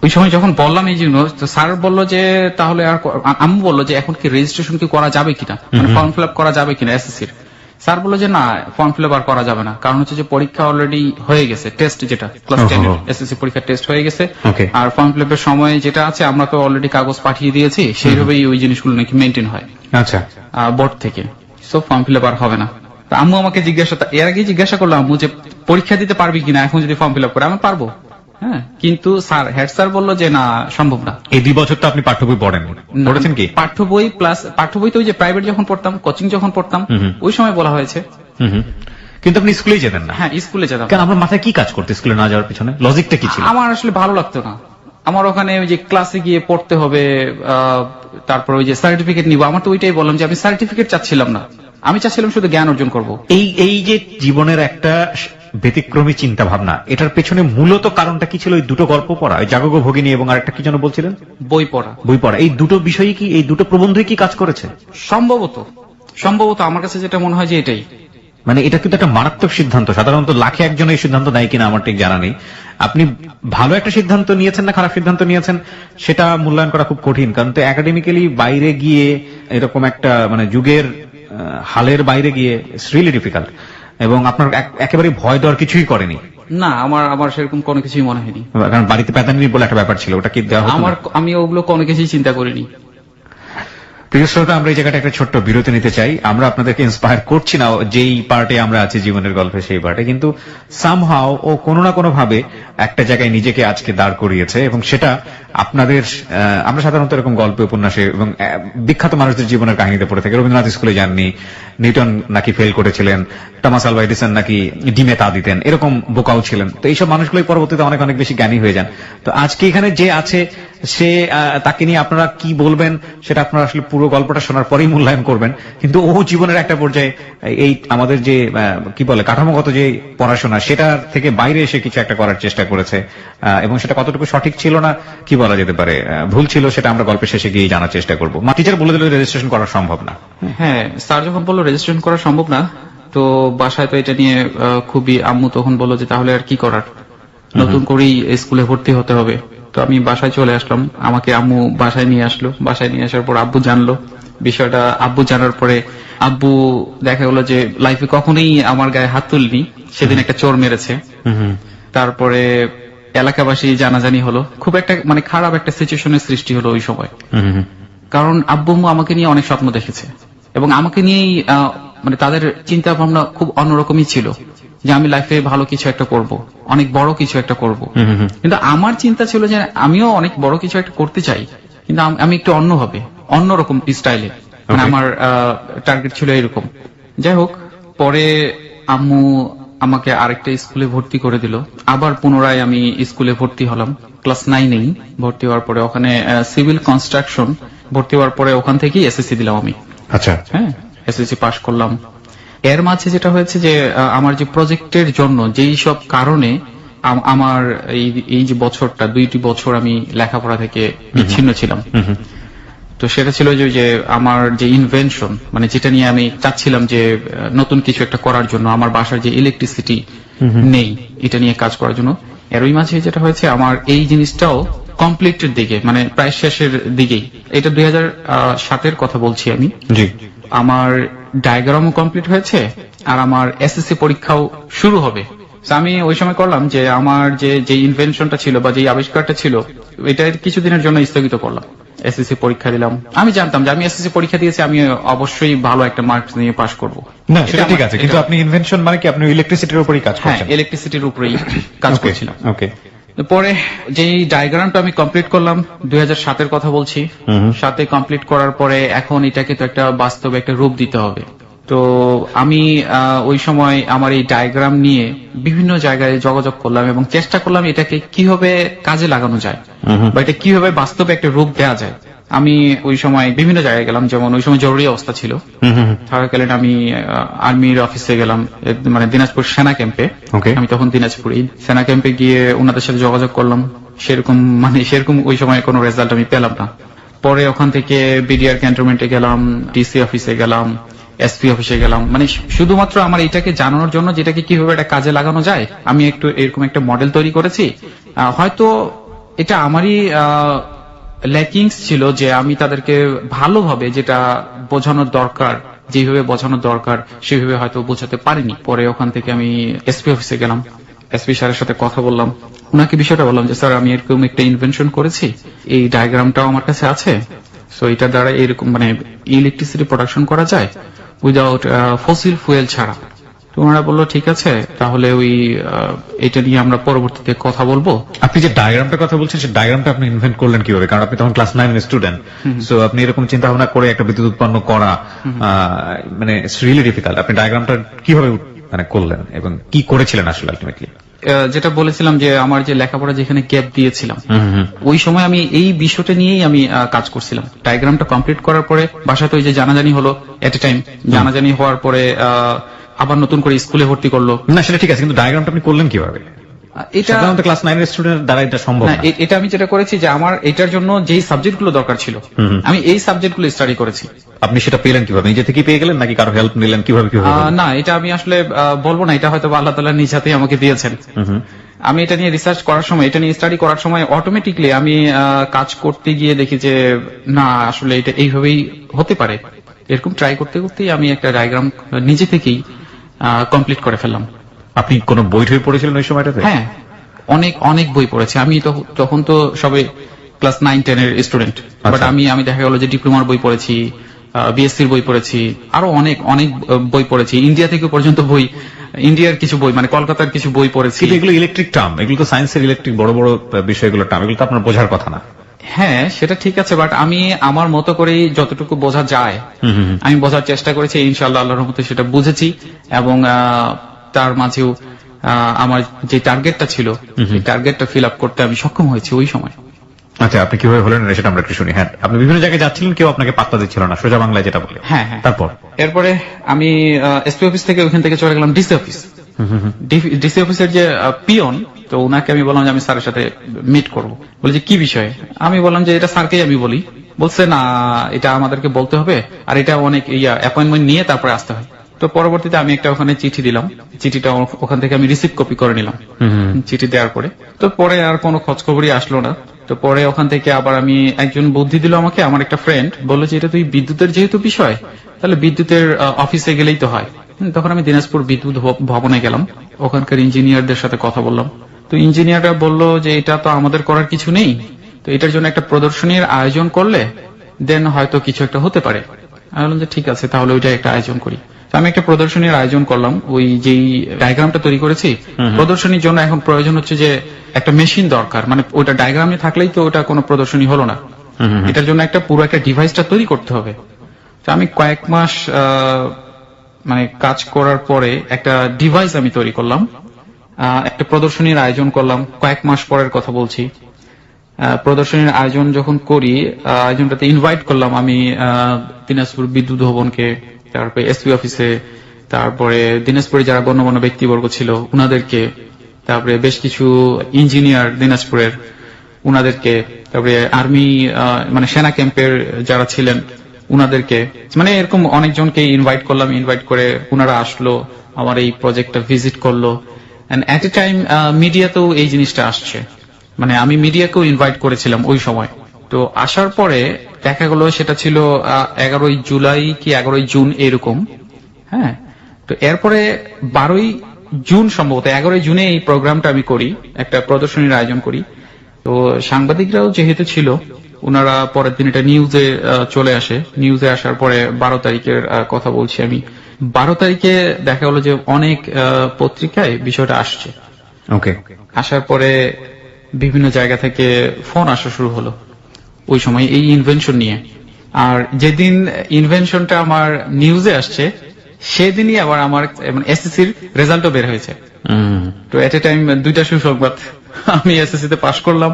ওই সময় যখন বললাম এই জন্য, স্যার বলল যে তাহলে আর, আম্মু বললো যে এখন কি রেজিস্ট্রেশন কি করা যাবে কিনা, মানে ফর্ম ফিল আপ করা যাবে কিনা এসএসসির। স্যার বললো যে না, ফর্ম ফিল আপ আর করা যাবে না, কারণ হচ্ছে যে পরীক্ষা অলরেডি হয়ে গেছে, টেস্ট যেটা ক্লাস 10 এর এসএসসি পরীক্ষার টেস্ট হয়ে গেছে, আর ফর্ম ফিল আপের সময় যেটা আছে আমরা তো অলরেডি কাগজ পাঠিয়ে দিয়েছি, সেইভাবেই ওই জিনিসগুলো নাকি মেনটেন হয় আচ্ছা বোর্ড থেকে। সো ফর্ম ফিল আপ আর হবে না। আম্মু আমাকে এর আগে জিজ্ঞাসা করলো আম্মু যে পরীক্ষা দিতে পারবি কিনা এখন যদি ফর্ম ফিল আপ করে। আমি পারবো, হ্যাঁ, কিন্তু স্যার, হেড স্যার বললো যে না, সম্ভব না। এই 2 বছর তো আপনি পাঠ্য বই পড়েন, পড়েছেন কি? পাঠ্য বই প্লাস পাঠ্য বই তো ওই যে প্রাইভেট যখন পড়তাম, কোচিং যখন পড়তাম, ওই সময় বলা হয়েছে। কিন্তু আপনি স্কুলেই যেতেন না? হ্যাঁ, স্কুলে যেতাম। কেন, আপনার মাথায় কি কাজ করতে স্কুলে না যাওয়ার পিছনে লজিকটা কি ছিল? আমার আসলে ভালো লাগতো না। আমার ওখানে ওই যে ক্লাসে গিয়ে পড়তে হবে, তারপর ওই যে সার্টিফিকেট নিব, আমার তো ওইটাই বললাম যে আমি সার্টিফিকেট চাচ্ছিলাম না, আমি চাচ্ছিলাম শুধু জ্ঞান অর্জন করব। এই যে জীবনের একটা ব্যতিক্রমী চিন্তা ভাবনা, এটার পেছনে মূলত কারণটা কি ছিল? ওই 2টো গল্প পড়া, ওই জাগগ ভগিনী এবং আরেকটা কি যেন বলছিলেন? বই পড়া। বই পড়া, এই 2টো বিষয়ই কি, এই 2টো প্রবন্ধই কি কাজ করেছে? সম্ভবত আমার কাছে যেটা মনে হয় যে এটাই। মানে এটা কিন্তু একটা মারাত্মক সিদ্ধান্ত, সাধারণত লাখে একজন এই সিদ্ধান্ত নেয় কিনা আমার ঠিক জানা নেই। আপনি ভালো একটা সিদ্ধান্ত নিয়েছেন না খারাপ সিদ্ধান্ত নিয়েছেন সেটা মূল্যায়ন করা খুব কঠিন, কারণ তো একাডেমিক্যালি বাইরে গিয়ে এরকম একটা মানে যুগের হালের বাইরে গিয়ে ইটস রিয়েলি ডিফিকাল্ট, এবং আপনার একেবারে ভয় দেওয়ার কিছুই করেনি? না, আমার সেরকম কোনো কিছুই মনে হয়নি, কারণ বাড়িতে প্যাদানি বলে একটা ব্যাপার ছিল, ওটা কি দেওয়া হতো? আমি ওগুলো কোনো কিছুই চিন্তা করিনি। প্রিয় শ্রোতা, আমরা এই জায়গাটা একটা ছোট্ট বিরতি নিতে চাই। আমরা আপনাদেরকে ইন্সপায়ার করছি না যেই পার্টে আমরা আছি জীবনের গল্পে, সেই পার্টে, কিন্তু সামহাও ও কোনো না কোনো ভাবে একটা জায়গায় নিজেকে আজকে দাঁড় করিয়েছে, এবং সেটা আপনাদের, আমরা সাধারণত এরকম গল্পে, উপন্যাসে এবং বিখ্যাত মানুষদের জীবনের কাহিনীতে পড়ে থাকি। রবীন্দ্রনাথ স্কুলে যাননি, নিউটন নাকি ফেল করেছিলেন, টমাস আলভা এডিসন নাকি ডিমে তা দিতেন, এরকম বোকাও ছিলেন। তো এইসব মানুষগুলোই পরবর্তীতে অনেক অনেক বেশি জ্ঞানী হয়ে যান। তো আজকে এখানে যে আছে সে, তাকে নিয়ে আপনারা কি বলবেন সেটা আপনারা আসলে পুরো গল্পটা শোনার পরেই মূল্যায়ন করবেন। কিন্তু ও জীবনের একটা পর্যায়ে এই আমাদের যে কি বলে কাঠামোগত যে পড়াশোনা, সেটার থেকে বাইরে এসে কিছু একটা করার চেষ্টা করেছে, এবং সেটা কতটুকু সঠিক ছিল না কি বলা যেতে পারে, ভুল ছিল, সেটা আমরা গল্পের শেষে গিয়ে জানার চেষ্টা করবো। টিচার বলে দিল রেজিস্ট্রেশন করা সম্ভব না। হ্যাঁ, স্যার যখন বললো রেজিস্ট্রেশন করা সম্ভব না, তো বাসায় তো এটা নিয়ে খুবই, আম্মু তখন বললো যে তাহলে আর কি করার, নতুন করেই স্কুলে ভর্তি হতে হবে। তো আমি বাসায় চলে আসলাম, আমাকে আম্মু বাসায় নিয়ে আসলো। বাসায় নিয়ে আসার পর আব্বু জানলো বিষয়টা। আব্বু জানার পরে আব্বু দেখা গেলো যে লাইফে কখনোই আমার গায়ে হাত তুলনি, সেদিন একটা চোর মেরেছে। তারপরে এলাকাবাসী জানাজানি হলো, খুব একটা মানে খারাপ একটা সিচুয়েশনের সৃষ্টি হলো ওই সময়। কারণ আব্বু আমাকে নিয়ে অনেক স্বপ্ন দেখেছে, এবং আমাকে নিয়েই মানে তাদের চিন্তা ভাবনা খুব অন্যরকমই ছিল যে আমি লাইফে ভালো কিছু একটা করব, অনেক বড় কিছু একটা করব। কিন্তু আমার চিন্তা ছিল যে আমিও অনেক বড় কিছু একটা করতে চাই, কিন্তু আমি একটু অন্যভাবে, অন্যরকম স্টাইলে, মানে আমার টার্গেট ছিল এরকম। যাই হোক, পরে আম্মু আমাকে আরেকটা স্কুলে ভর্তি করে দিল। আবার পুনরায় আমি স্কুলে ভর্তি হলাম ক্লাস 9-এই। ভর্তি হওয়ার পরে ওখানে সিভিল কনস্ট্রাকশন, ভর্তি হওয়ার পরে ওখান থেকেই এসএসসি দিলাম আমি। আচ্ছা, হ্যাঁ, এসএসসি পাশ করলাম। এর মাঝে যেটা হয়েছে যে আমার যে প্রজেক্টের জন্য যেই সব কারণে আমার এই যে বছরটা, 2টি বছর আমি লেখাপড়া থেকে বিচ্ছিন্ন ছিলাম। তো সেটা ছিল যে আমার যে ইনভেনশন, মানে যেটা নিয়ে আমি চাচ্ছিলাম যে নতুন কিছু একটা করার জন্য, আমার বাসার যে ইলেকট্রিসিটি নেই, এটা নিয়ে কাজ করার জন্য। এরই মাঝে যেটা হয়েছে, আমার এই জিনিসটাও কমপ্লিটের দিকে, মানে প্রায় শেষের দিকেই, এটা 2007-এর কথা বলছি আমি। জি। আমার ডায়াগ্রামও কমপ্লিট হয়েছে আর আমার এসএসসি পরীক্ষাও শুরু হবে। তো আমি ওই সময় করলাম যে আমার যে ইনভেনশনটা ছিল বা যে আবিষ্কারটা ছিল, এটা কিছুদিনের জন্য স্থগিত করলাম। এসএসসি পরীক্ষা দিলাম। আমি জানতাম যে আমি এসএসসি পরীক্ষা দিয়েছি, আমি অবশ্যই ভালো একটা মার্কস নিয়ে পাশ করব। না, সেটা ঠিক আছে, কিন্তু আপনি ইনভেনশন মানে কি, আপনি ইলেকট্রিসিটির উপরই কাজ হ্যাঁ, করছেন? ইলেকট্রিসিটির উপরেই কাজ করছিলাম। ওকে। পরে যে ডায়াগ্রামটা আমি কমপ্লিট করলাম, 2007-এর কথা বলছি, 7-এ কমপ্লিট করার পরে এখন এটাকে তো একটা বাস্তবে একটা রূপ দিতে হবে। তো আমি ওই সময় আমার এই ডায়াগ্রাম নিয়ে বিভিন্ন জায়গায় যোগাযোগ করলাম এবং চেষ্টা করলাম এটাকে কিভাবে কাজে লাগানো যায় বা এটা কিভাবে বাস্তবে একটা রূপ দেওয়া যায়। আমি ওই সময় বিভিন্ন জায়গায় গেলাম, যেমন ওই সময় জরুরি অবস্থা ছিল, থাকাকালীন আমি আর্মির অফিসে গেলাম, মানে দিনাজপুর সেনা ক্যাম্পে। আমি তখন দিনাজপুরে সেনা ক্যাম্পে গিয়ে ওনাদের সাথে যোগাযোগ করলাম। সেরকম ওই সময় কোনো রেজাল্ট আমি পেলাম না। পরে ওখান থেকে বিডিআর ক্যান্টনমেন্টে গেলাম, ডিসি অফিসে গেলাম, এসপি অফিসে গেলাম, মানে শুধুমাত্র আমার এটাকে জানানোর জন্য যেটাকে কিভাবে এটা কাজে লাগানো যায়। আমি একটু এরকম একটা মডেল তৈরি করেছি। হয়তো এটা আমারই ল্যাকিংস ছিল যে আমি তাদেরকে ভালোভাবে যেটা বোঝানোর দরকার, যেভাবে বোঝানোর দরকার সেভাবে হয়তো বোঝাতে পারিনি। পরে ওখান থেকে আমি এসপি অফিসে গেলাম, এসপি স্যারের সাথে কথা বললাম, ওনাকে বিষয়টা বললাম যে স্যার আমি এরকম একটা ইনভেনশন করেছি, এই ডায়াগ্রামটাও আমার কাছে আছে, সো এটার দ্বারা এরকম মানে ইলেকট্রিসিটি প্রোডাকশন করা যায় উইদাউট ফসিল ফুয়েল ছাড়া। তো ওনারা বললো ঠিক আছে, তাহলে এটা নিয়ে আমরা পরবর্তীতে কথা বলবো। আপনি যে ডায়াগ্রামটার কথা বলছেন, সেই ডায়াগ্রামটা আপনি ইনভেন্ট করলেন কিভাবে? কারণ আপনি তখন ক্লাস 9 স্টুডেন্ট, সো আপনি এরকম চিন্তা ভাবনা করে একটা বিদ্যুৎ উৎপন্ন করা মানে ইটস রিয়েলি ডিফিকাল্ট। আপনি ডায়াগ্রামটা কিভাবে মানে করলেন এবং কি করেছিলেন আসলে আলটিমেটলি? যেটা বলেছিলাম যে আমার যে লেখাপড়া যেখানে গ্যাপ দিয়েছিলাম, ওই সময় আমি এই বিষয়টা নিয়েই আমি কাজ করছিলাম। ডায়াগ্রামটা কমপ্লিট করার পরে বাসাতে ওই যে জানাজানি হলো, এট এ টাইম জানাজানি হওয়ার পরে আবার নতুন করে স্কুলে ভর্তি করলো। না, সেটা ঠিক আছে, কিন্তু ডায়াগ্রামটা আপনি করলেন কিভাবে? এটা সাধারণত ক্লাস 9 এর স্টুডেন্ট দ্বারা এটা সম্ভব না। এটা আমি যেটা করেছি যে আমার এটার জন্য যেই সাবজেক্টগুলো দরকার ছিল, আমি এই সাবজেক্টগুলো স্টাডি করেছি। আপনি সেটা পেলেন কিভাবে? নিজে থেকেই পেয়ে গেলেন নাকি কারো হেল্প নিলেন? কিভাবে? না, এটা আমি আসলে বলবো না, এটা হয়তো আল্লাহ তাআলা নিজ হাতেই আমাকে দিয়েছেন। আমি এটা নিয়ে রিসার্চ করার সময়, এটা নিয়ে স্টাডি করার সময় অটোমেটিকলি আমি কাজ করতে গিয়ে দেখি যে না, আসলে এটা এইভাবেই হতে পারে। এরকম ট্রাই করতে করতেই আমি একটা ডায়াগ্রাম নিজে থেকেই কমপ্লিট করে ফেললাম। আপনি কোন বই টই পড়েছিলেন ওই সময়টাতে? হ্যাঁ, অনেক বই পড়েছি। আমি তখন তো সবে ক্লাস 9-10 এর স্টুডেন্ট, বাট আমি দেখা গেল যে ডিপ্লোমার বই পড়েছি, বিএসসির বই পড়েছি, আরো অনেক বই পড়েছি, ইন্ডিয়া থেকে পর্যন্ত বই, ইন্ডিয়ার কিছু বই, মানে কলকাতার কিছু বই পড়েছি। এগুলো ইলেকট্রিক টার্ম, এগুলো তো সায়েন্সের ইলেকট্রিক বড় বড় বিষয়গুলো টার্ম, এগুলো তো আপনার বোঝার কথা না। হ্যাঁ, সেটা ঠিক আছে, বাট আমি আমার মতো করেই যতটুকু বোঝা যায় আমি বোঝার চেষ্টা করেছি। ইনশাআল্লাহ আল্লাহর রহমতে সেটা বুঝেছি এবং তার মাঝেও আমার যে টার্গেটটা ছিল সেই টার্গেটটা ফিল আপ করতে আমি সক্ষম হয়েছি ওই সময়। আচ্ছা, আপনি কিভাবে হলেন সেটা আমরা একটু শুনি। হ্যাঁ, আপনি বিভিন্ন জায়গায় যাচ্ছিলেন, কেউ আপনাকে পাত্তা দিচ্ছিল না, সোজা বাংলায় যেটা বলে। হ্যাঁ, তারপর এরপরে আমি এসপি অফিস থেকে ওখান থেকে চলে গেলাম ডিসি অফিস। ডিসি অফিসের যে পিয়ন, তো ওনাকে আমি বললাম যে আমি স্যারের সাথে মিট করবো। বলে যে কি বিষয়ে? আমি বললাম যে এটা স্যারকেই আমি বলি। বলছে না, এটা আমাদেরকে বলতে হবে, আর এটা অনেক অ্যাপয়েন্টমেন্ট নিয়ে তারপরে আসতে হয়। তো পরবর্তীতে আমি একটা ওখানে চিঠি দিলাম, চিঠিটা ওখান থেকে আমি রিসিভ কপি করে নিলাম। চিঠি দেওয়ার পরে তো পরে আর কোনো খোঁজ খবরই আসলো না। তো পরে ওখান থেকে আবার আমি একজন বুদ্ধি দিল আমাকে, আমার একটা ফ্রেন্ড বললো যে এটা তুই বিদ্যুতের যেহেতু বিষয়, তাহলে বিদ্যুতের অফিসে গেলেই তো হয়। তখন আমি দিনাজপুর বিদ্যুৎ ভবনে গেলাম, ওখানকার ইঞ্জিনিয়ারদের সাথে কথা বললাম। তো ইঞ্জিনিয়াররা বললো যে এটা তো আমাদের করার কিছু নেই, তো এটার জন্য একটা প্রদর্শনীর আয়োজন করলে দেন হয়তো কিছু একটা হতে পারে। আমি বললাম যে ঠিক আছে, তাহলে ওইটা একটা আয়োজন করি। আমি একটা প্রদর্শনীর আয়োজন করলাম। ওই যেই ডায়াগ্রামটা তৈরি করেছি, প্রদর্শনীর জন্য এখন প্রয়োজন হচ্ছে যে একটা মেশিন দরকার, মানে ওইটা ডায়াগ্রামে থাকলেই তো ওটা কোনো প্রদর্শনী হলো না, এটার জন্য পুরো একটা ডিভাইসটা তৈরি করতে হবে। তো আমি কয়েক মাস মানে কাজ করার পরে একটা ডিভাইস আমি তৈরি করলাম, একটা প্রদর্শনীর আয়োজন করলাম, কয়েক মাস পরের কথা বলছি। প্রদর্শনীর আয়োজন যখন করি, আয়োজনটাতে ইনভাইট করলাম আমি দিনাজপুর বিদ্যুৎ ভবনকে, তারপরে এসপি অফিসে, তারপরে দিনাজপুরে যারা গণ্যমান্য ব্যক্তিবর্গ ছিল উনাদেরকে, তারপরে বেশ কিছু ইঞ্জিনিয়ার দিনাজপুরের উনাদেরকে, তারপরে আর্মি মানে সেনা ক্যাম্পের যারা ছিলেন উনাদেরকে, মানে এরকম অনেকজনকে ইনভাইট করলাম। ইনভাইট করে উনারা আসলো, আমার এই প্রজেক্টটা ভিজিট করলো। এন্ড এট এ টাইম মিডিয়াতেও এই জিনিসটা আসছে, মানে আমি মিডিয়াকেও ইনভাইট করেছিলাম ওই সময়। তো আসার পরে দেখা গেল সেটা ছিল 11ই জুলাই কি 11ই জুন এরকম। হ্যাঁ, তো এরপরে 12ই জুন সম্ভবত, 11ই জুনে এই প্রোগ্রামটা আমি করি, একটা প্রদর্শনীর আয়োজন করি। তো সাংবাদিকরাও যেহেতু ছিল, ওনারা পরের দিন এটা নিউজে চলে আসে। নিউজে আসার পরে 12 তারিখের কথা বলছি আমি, 12 তারিখে দেখা গেল যে অনেক পত্রিকায় বিষয়টা আসছে। ওকে। আসার পরে বিভিন্ন জায়গা থেকে ফোন আসা শুরু হলো ওই সময় এই ইনভেনশন নিয়ে। আর যেদিন ইনভেনশনটা আমার নিউজে আসছে সেদিনই আবার আমার এসএসসির রেজাল্টও বের হয়েছে। তো এট এ টাইম দুইটা সুসংবাদ, আমি এসএসসি তে পাশ করলাম,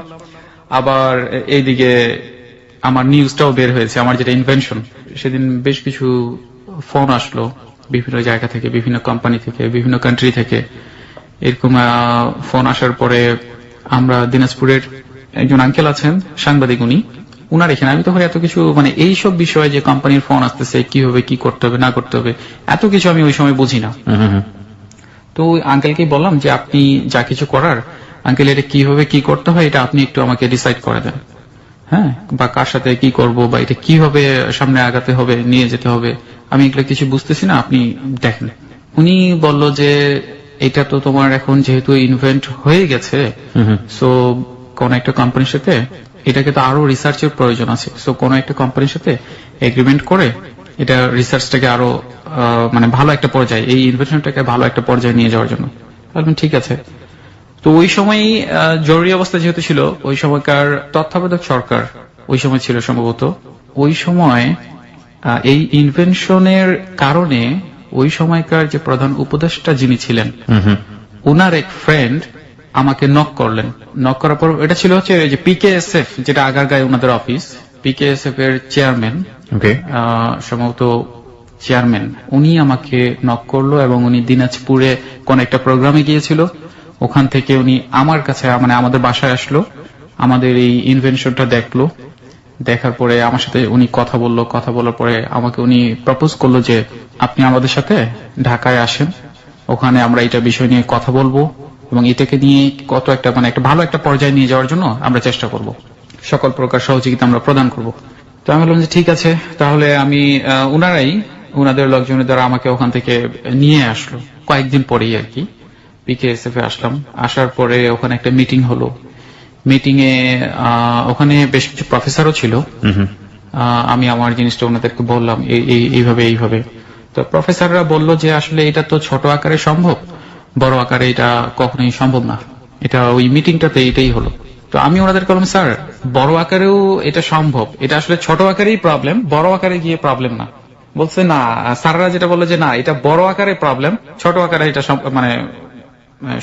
আবার এইদিকে আমার নিউজটাও বের হয়েছে, আমার যেটা ইনভেনশন। সেদিন বেশ কিছু ফোন আসলো বিভিন্ন জায়গা থেকে, বিভিন্ন কোম্পানি থেকে, বিভিন্ন কান্ট্রি থেকে। এরকম ফোন আসার পরে আমরা দিনাজপুরের একজন আঙ্কেল আছেন সাংবাদিক, উনার এখানে আমি তখন এত কিছু মানে এইসব বিষয়ে যে কোম্পানির ফোন আসতেছে কিভাবে কি করতে হবে না করতে হবে এত কিছু আমি ওই সময় বুঝি না। তো ওই আঙ্কেলকে বললাম যে আপনি যা কিছু করার আঙ্কেল, এটা কিভাবে কি করতে হয় এটা আপনি একটু আমাকে ডিসাইড করে দেন। হ্যাঁ, বা কার সাথে কি করব, বা এটা কিভাবে সামনে আগাতে হবে, নিয়ে যেতে হবে, আমি এগুলো কিছু বুঝতেছি না, আপনি দেখেন। উনি বলল যে এটা তো তোমার এখন যেহেতু ইনভেন্ট হয়ে গেছে, সো কোন একটা কোম্পানির সাথে এটাকে তো আরো রিসার্চের প্রয়োজন আছে। সো কোন একটা কোম্পানির সাথে এগ্রিমেন্ট করে এটা রিসার্চটাকে আরো মানে ভালো একটা পর্যায়ে, এই ইনভেনশনটাকে ভালো একটা পর্যায়ে নিয়ে যাওয়ার জন্য। বলবেন ঠিক আছে। তো ওই সময়ই জরুরি অবস্থা যেহেতু ছিল, ওই সময়কার তত্ত্বাবধায়ক সরকার ওই সময় ছিল সম্ভবত, ওই সময় এই ইনভেনশনের কারণে ওই সময়কার যে প্রধান উপদেষ্টা যিনি ছিলেন, ওনার এক ফ্রেন্ড আমাকে নক করলেন। নক করার পর এটা ছিল হচ্ছে যে পিকেএসএফ, যেটা আগারগাঁয়ে ওনাদের অফিস, পিকেএসএফ এর চেয়ারম্যান, সম্ভবত চেয়ারম্যান, উনি আমাকে নক করলো এবং উনি দিনাজপুরে কোন একটা প্রোগ্রামে গিয়েছিল। ওখান থেকে উনি আমার কাছে মানে আমাদের বাসায় আসলো, আমাদের এই ইনভেনশনটা দেখলো। দেখার পরে আমার সাথে উনি কথা বললো। কথা বলার পরে আমাকে উনি প্রপোজ করলো যে আপনি আমাদের সাথে ঢাকায় আসেন, ওখানে আমরা এটা বিষয় নিয়ে কথা বলবো এবং এটাকে নিয়ে কত একটা মানে একটা ভালো একটা পর্যায়ে নিয়ে যাওয়ার জন্য আমরা চেষ্টা করব, সকল প্রকার সহযোগিতা আমরা প্রদান করব। তো আমি বললাম যে ঠিক আছে। তাহলে আমি উনাদের লোকজনের দ্বারা আমাকে ওখান থেকে নিয়ে আসলো কয়েকদিন পরেই আর কি, পিকেএসএফ এ আসলাম। আসার পরে ওখানে একটা মিটিং হলো। মিটিং এ ওখানে বেশ কিছু প্রফেসরও ছিল। আমি আমার জিনিসটা ওনাদেরকে বললাম এইভাবে। তো প্রফেসররা বলল যে আসলে এটা তো ছোট আকারে সম্ভব, বড় আকারে এটা কখনোই সম্ভব না। এটা ওই মিটিংটাতে এটাই হলো। তো আমি ওনাদের বললাম স্যার, বড় আকারেও এটা সম্ভব, এটা আসলে ছোট আকারেই প্রবলেম, বড় আকারে গিয়ে প্রবলেম না। বলছে না, স্যাররা যেটা বললো যে না, এটা বড় আকারে প্রবলেম, ছোট আকারে এটা মানে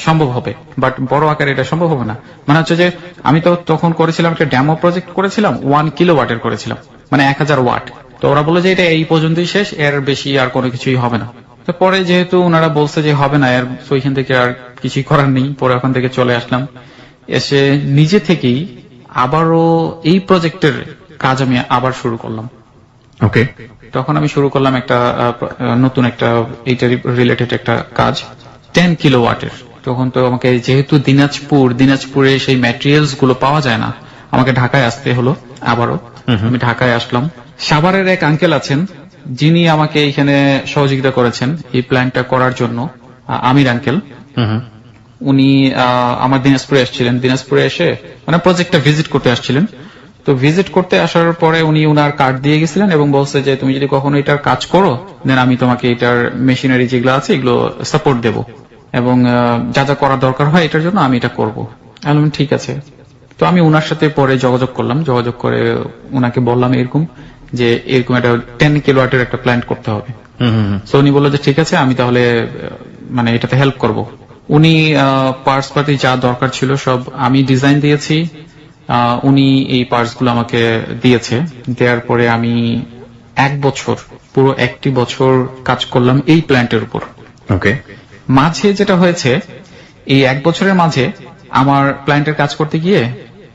সম্ভব হবে, বাট বড় আকারে এটা সম্ভব হবে না। মানে হচ্ছে যে আমি তো তখন করেছিলাম একটা ডেমো প্রজেক্ট করেছিলাম, 1 কিলোওয়াটের করেছিলাম, মানে 1000 ওয়াট। তো ওরা বললো যে এটা এই পর্যন্তই শেষ, এর বেশি আর কোনো কিছুই হবে না। তো পরে যেহেতু ওনারা বলছে যে হবে না, এর ওইখান থেকে আর কিছুই করার নেই। পরে ওখান থেকে চলে আসলাম, এসে নিজে থেকেই আবারও এই প্রজেক্টের কাজ আমি আবার শুরু করলাম। ওকে। তখন আমি শুরু করলাম একটা নতুন একটা এইটার রিলেটেড একটা কাজ, 10 কিলোওয়াটের। তখন তো আমাকে যেহেতু দিনাজপুরে সেই ম্যাটেরিয়ালস গুলো পাওয়া যায় না, আমাকে ঢাকায় আসতে হলো আবারও। আমি ঢাকায় আসলাম। সাভারের এক আঙ্কেল আছেন যিনি আমাকে এখানে সহযোগিতা করেছেন এই প্ল্যানটা করার জন্য, আমির আঙ্কেল। উনি আমার দিনাজপুরে আসছিলেন। দিনাজপুরে এসে মানে প্রজেক্টটা ভিজিট করতে আসছিলেন। তো ভিজিট করতে আসার পরে উনি উনার কার্ড দিয়ে গেছিলেন এবং বলছে যে তুমি যদি কখনো এটার কাজ করো, দেন আমি তোমাকে এটার মেশিনারি যেগুলো আছে এগুলো সাপোর্ট দেব এবং যা যা করার দরকার হয় এটার জন্য আমি এটা করবো। আমি ঠিক আছে। তো আমি উনার সাথে পরে যোগাযোগ করলাম। যোগাযোগ করে উনাকে বললাম এরকম যে এরকম একটা 10 কিলোওয়াটের একটা প্ল্যান্ট করতে হবে। তো উনি বললো যে ঠিক আছে আমি তাহলে মানে এটাতে হেল্প করব। উনি পার্টস পাতি যা দরকার ছিল সব আমি ডিজাইন দিয়েছি, উনি এই পার্টস গুলো আমাকে দিয়েছে। দেওয়ার পরে আমি পুরো একটি বছর কাজ করলাম এই প্ল্যান্টের উপর। ওকে। মাঝে যেটা হয়েছে, এই 1 বছরের মাঝে আমার প্ল্যান্টের কাজ করতে গিয়ে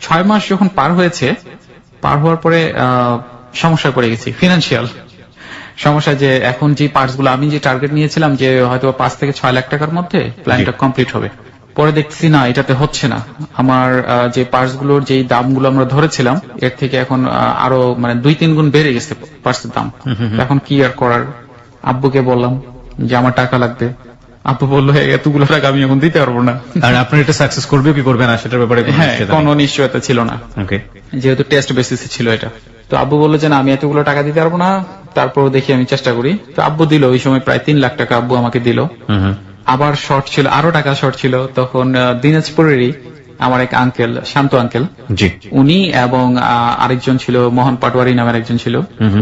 6 মাস যখন পার হওয়ার পরে সমস্যায় পড়ে গেছি, ফিনান্সিয়াল সমস্যা। যে এখন যে পার্টস গুলো আমি যে টার্গেট নিয়েছিলাম যে হয়তো 5 থেকে 6 লাখ টাকার মধ্যে প্ল্যানটা কমপ্লিট হবে, পরে দেখছি না এটাতে হচ্ছে না। আমার যে পার্টস গুলোর যে দামগুলো আমরা ধরেছিলাম এর থেকে এখন আরো মানে 2-3 গুণ বেড়ে গেছে পার্টসের দাম। এখন কি আর করার, আব্বুকে বললাম যে আমার টাকা লাগবে। আব্বু বললো এতগুলো টাকা আমি এখন দিতে পারবো না। আর আপনার এটা সাকসেস করবে কি করবে না সেটার ব্যাপারে হ্যাঁ, কোনো নিশ্চয়তা ছিল না, যেহেতু টেস্ট বেসিসে ছিল এটা। তো আব্বু বললো যে না আমি এতগুলো টাকা দিতে পারবো না, তারপর দেখি আমি চেষ্টা করি। তো আব্বু দিল, ওই সময় প্রায় 3 লাখ টাকা আব্বু আমাকে দিল। আবার শর্ট ছিল, আরো টাকা শর্ট ছিল। তখন দিনাজপুরেরই আমার এক আঙ্কেল, শান্ত আঙ্কেল, জি, উনি এবং আরেকজন ছিল মোহন পাটোয়ারি নামের একজন ছিল,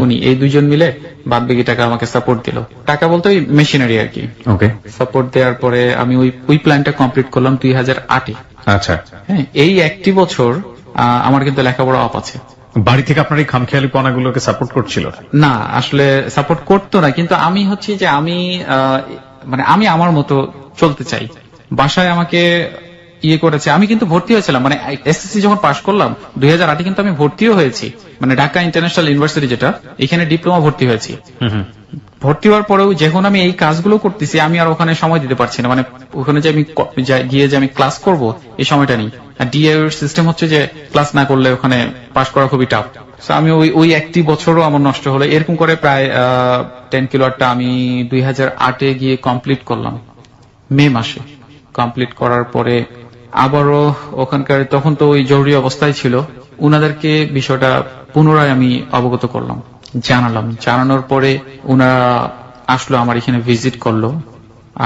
উনি এই দুইজন মিলে বাদ বাকি টাকা আমাকে সাপোর্ট দিল। টাকা বলতে ওই মেশিনারি আর কি। ওকে। সাপোর্ট দেওয়ার পরে আমি ওই প্ল্যানটা কমপ্লিট করলাম 2008-এ। আচ্ছা। হ্যাঁ, এই একটি বছর আমার কিন্তু লেখাপড়া অফ আছে। বাড়ি থেকে আপনার এই খামখেয়ালি পনাগুলোকে সাপোর্ট করছিল? না, আসলে সাপোর্ট করতো না, কিন্তু আমি হচ্ছে যে আমি মানে আমি আমার মতো চলতে চাই। বাসায় আমাকে ইয়ে করেছে, আমি কিন্তু ভর্তি হয়েছিলাম মানে এসএসসি যখন পাশ করলাম 2008-এ, কিন্তু আমি ভর্তিও হয়েছি মানে ঢাকা ইন্টারন্যাশনাল ইউনিভার্সিটি, যেটা এখানে ডিপ্লোমা ভর্তি হয়েছি। ভর্তি হওয়ার পরেও যখন আমি এই কাজগুলো করতেছি আমি আর ওখানে সময় দিতে পারছি না, মানে ওখানে যে আমি গিয়ে যে আমি ক্লাস করব এই সময়টা নেই। আর ডিএ এর সিস্টেম হচ্ছে যে ক্লাস না করলে ওখানে পাশ করা খুবই টাফ। আমি ওই একটি বছরও আমার নষ্ট হলো। এরকম করে প্রায় 10 কিলোয়াটটা আমি 2008-এ গিয়ে কমপ্লিট করলাম, মে মাসে কমপ্লিট করার পরে আবারও ওখানকার, তখন তো ওই জরুরি অবস্থায় ছিল, উনাদেরকে বিষয়টা পুনরায় আমি অবগত করলাম, জানানোর পরে ওনারা আসলো আমার এখানে ভিজিট করলো।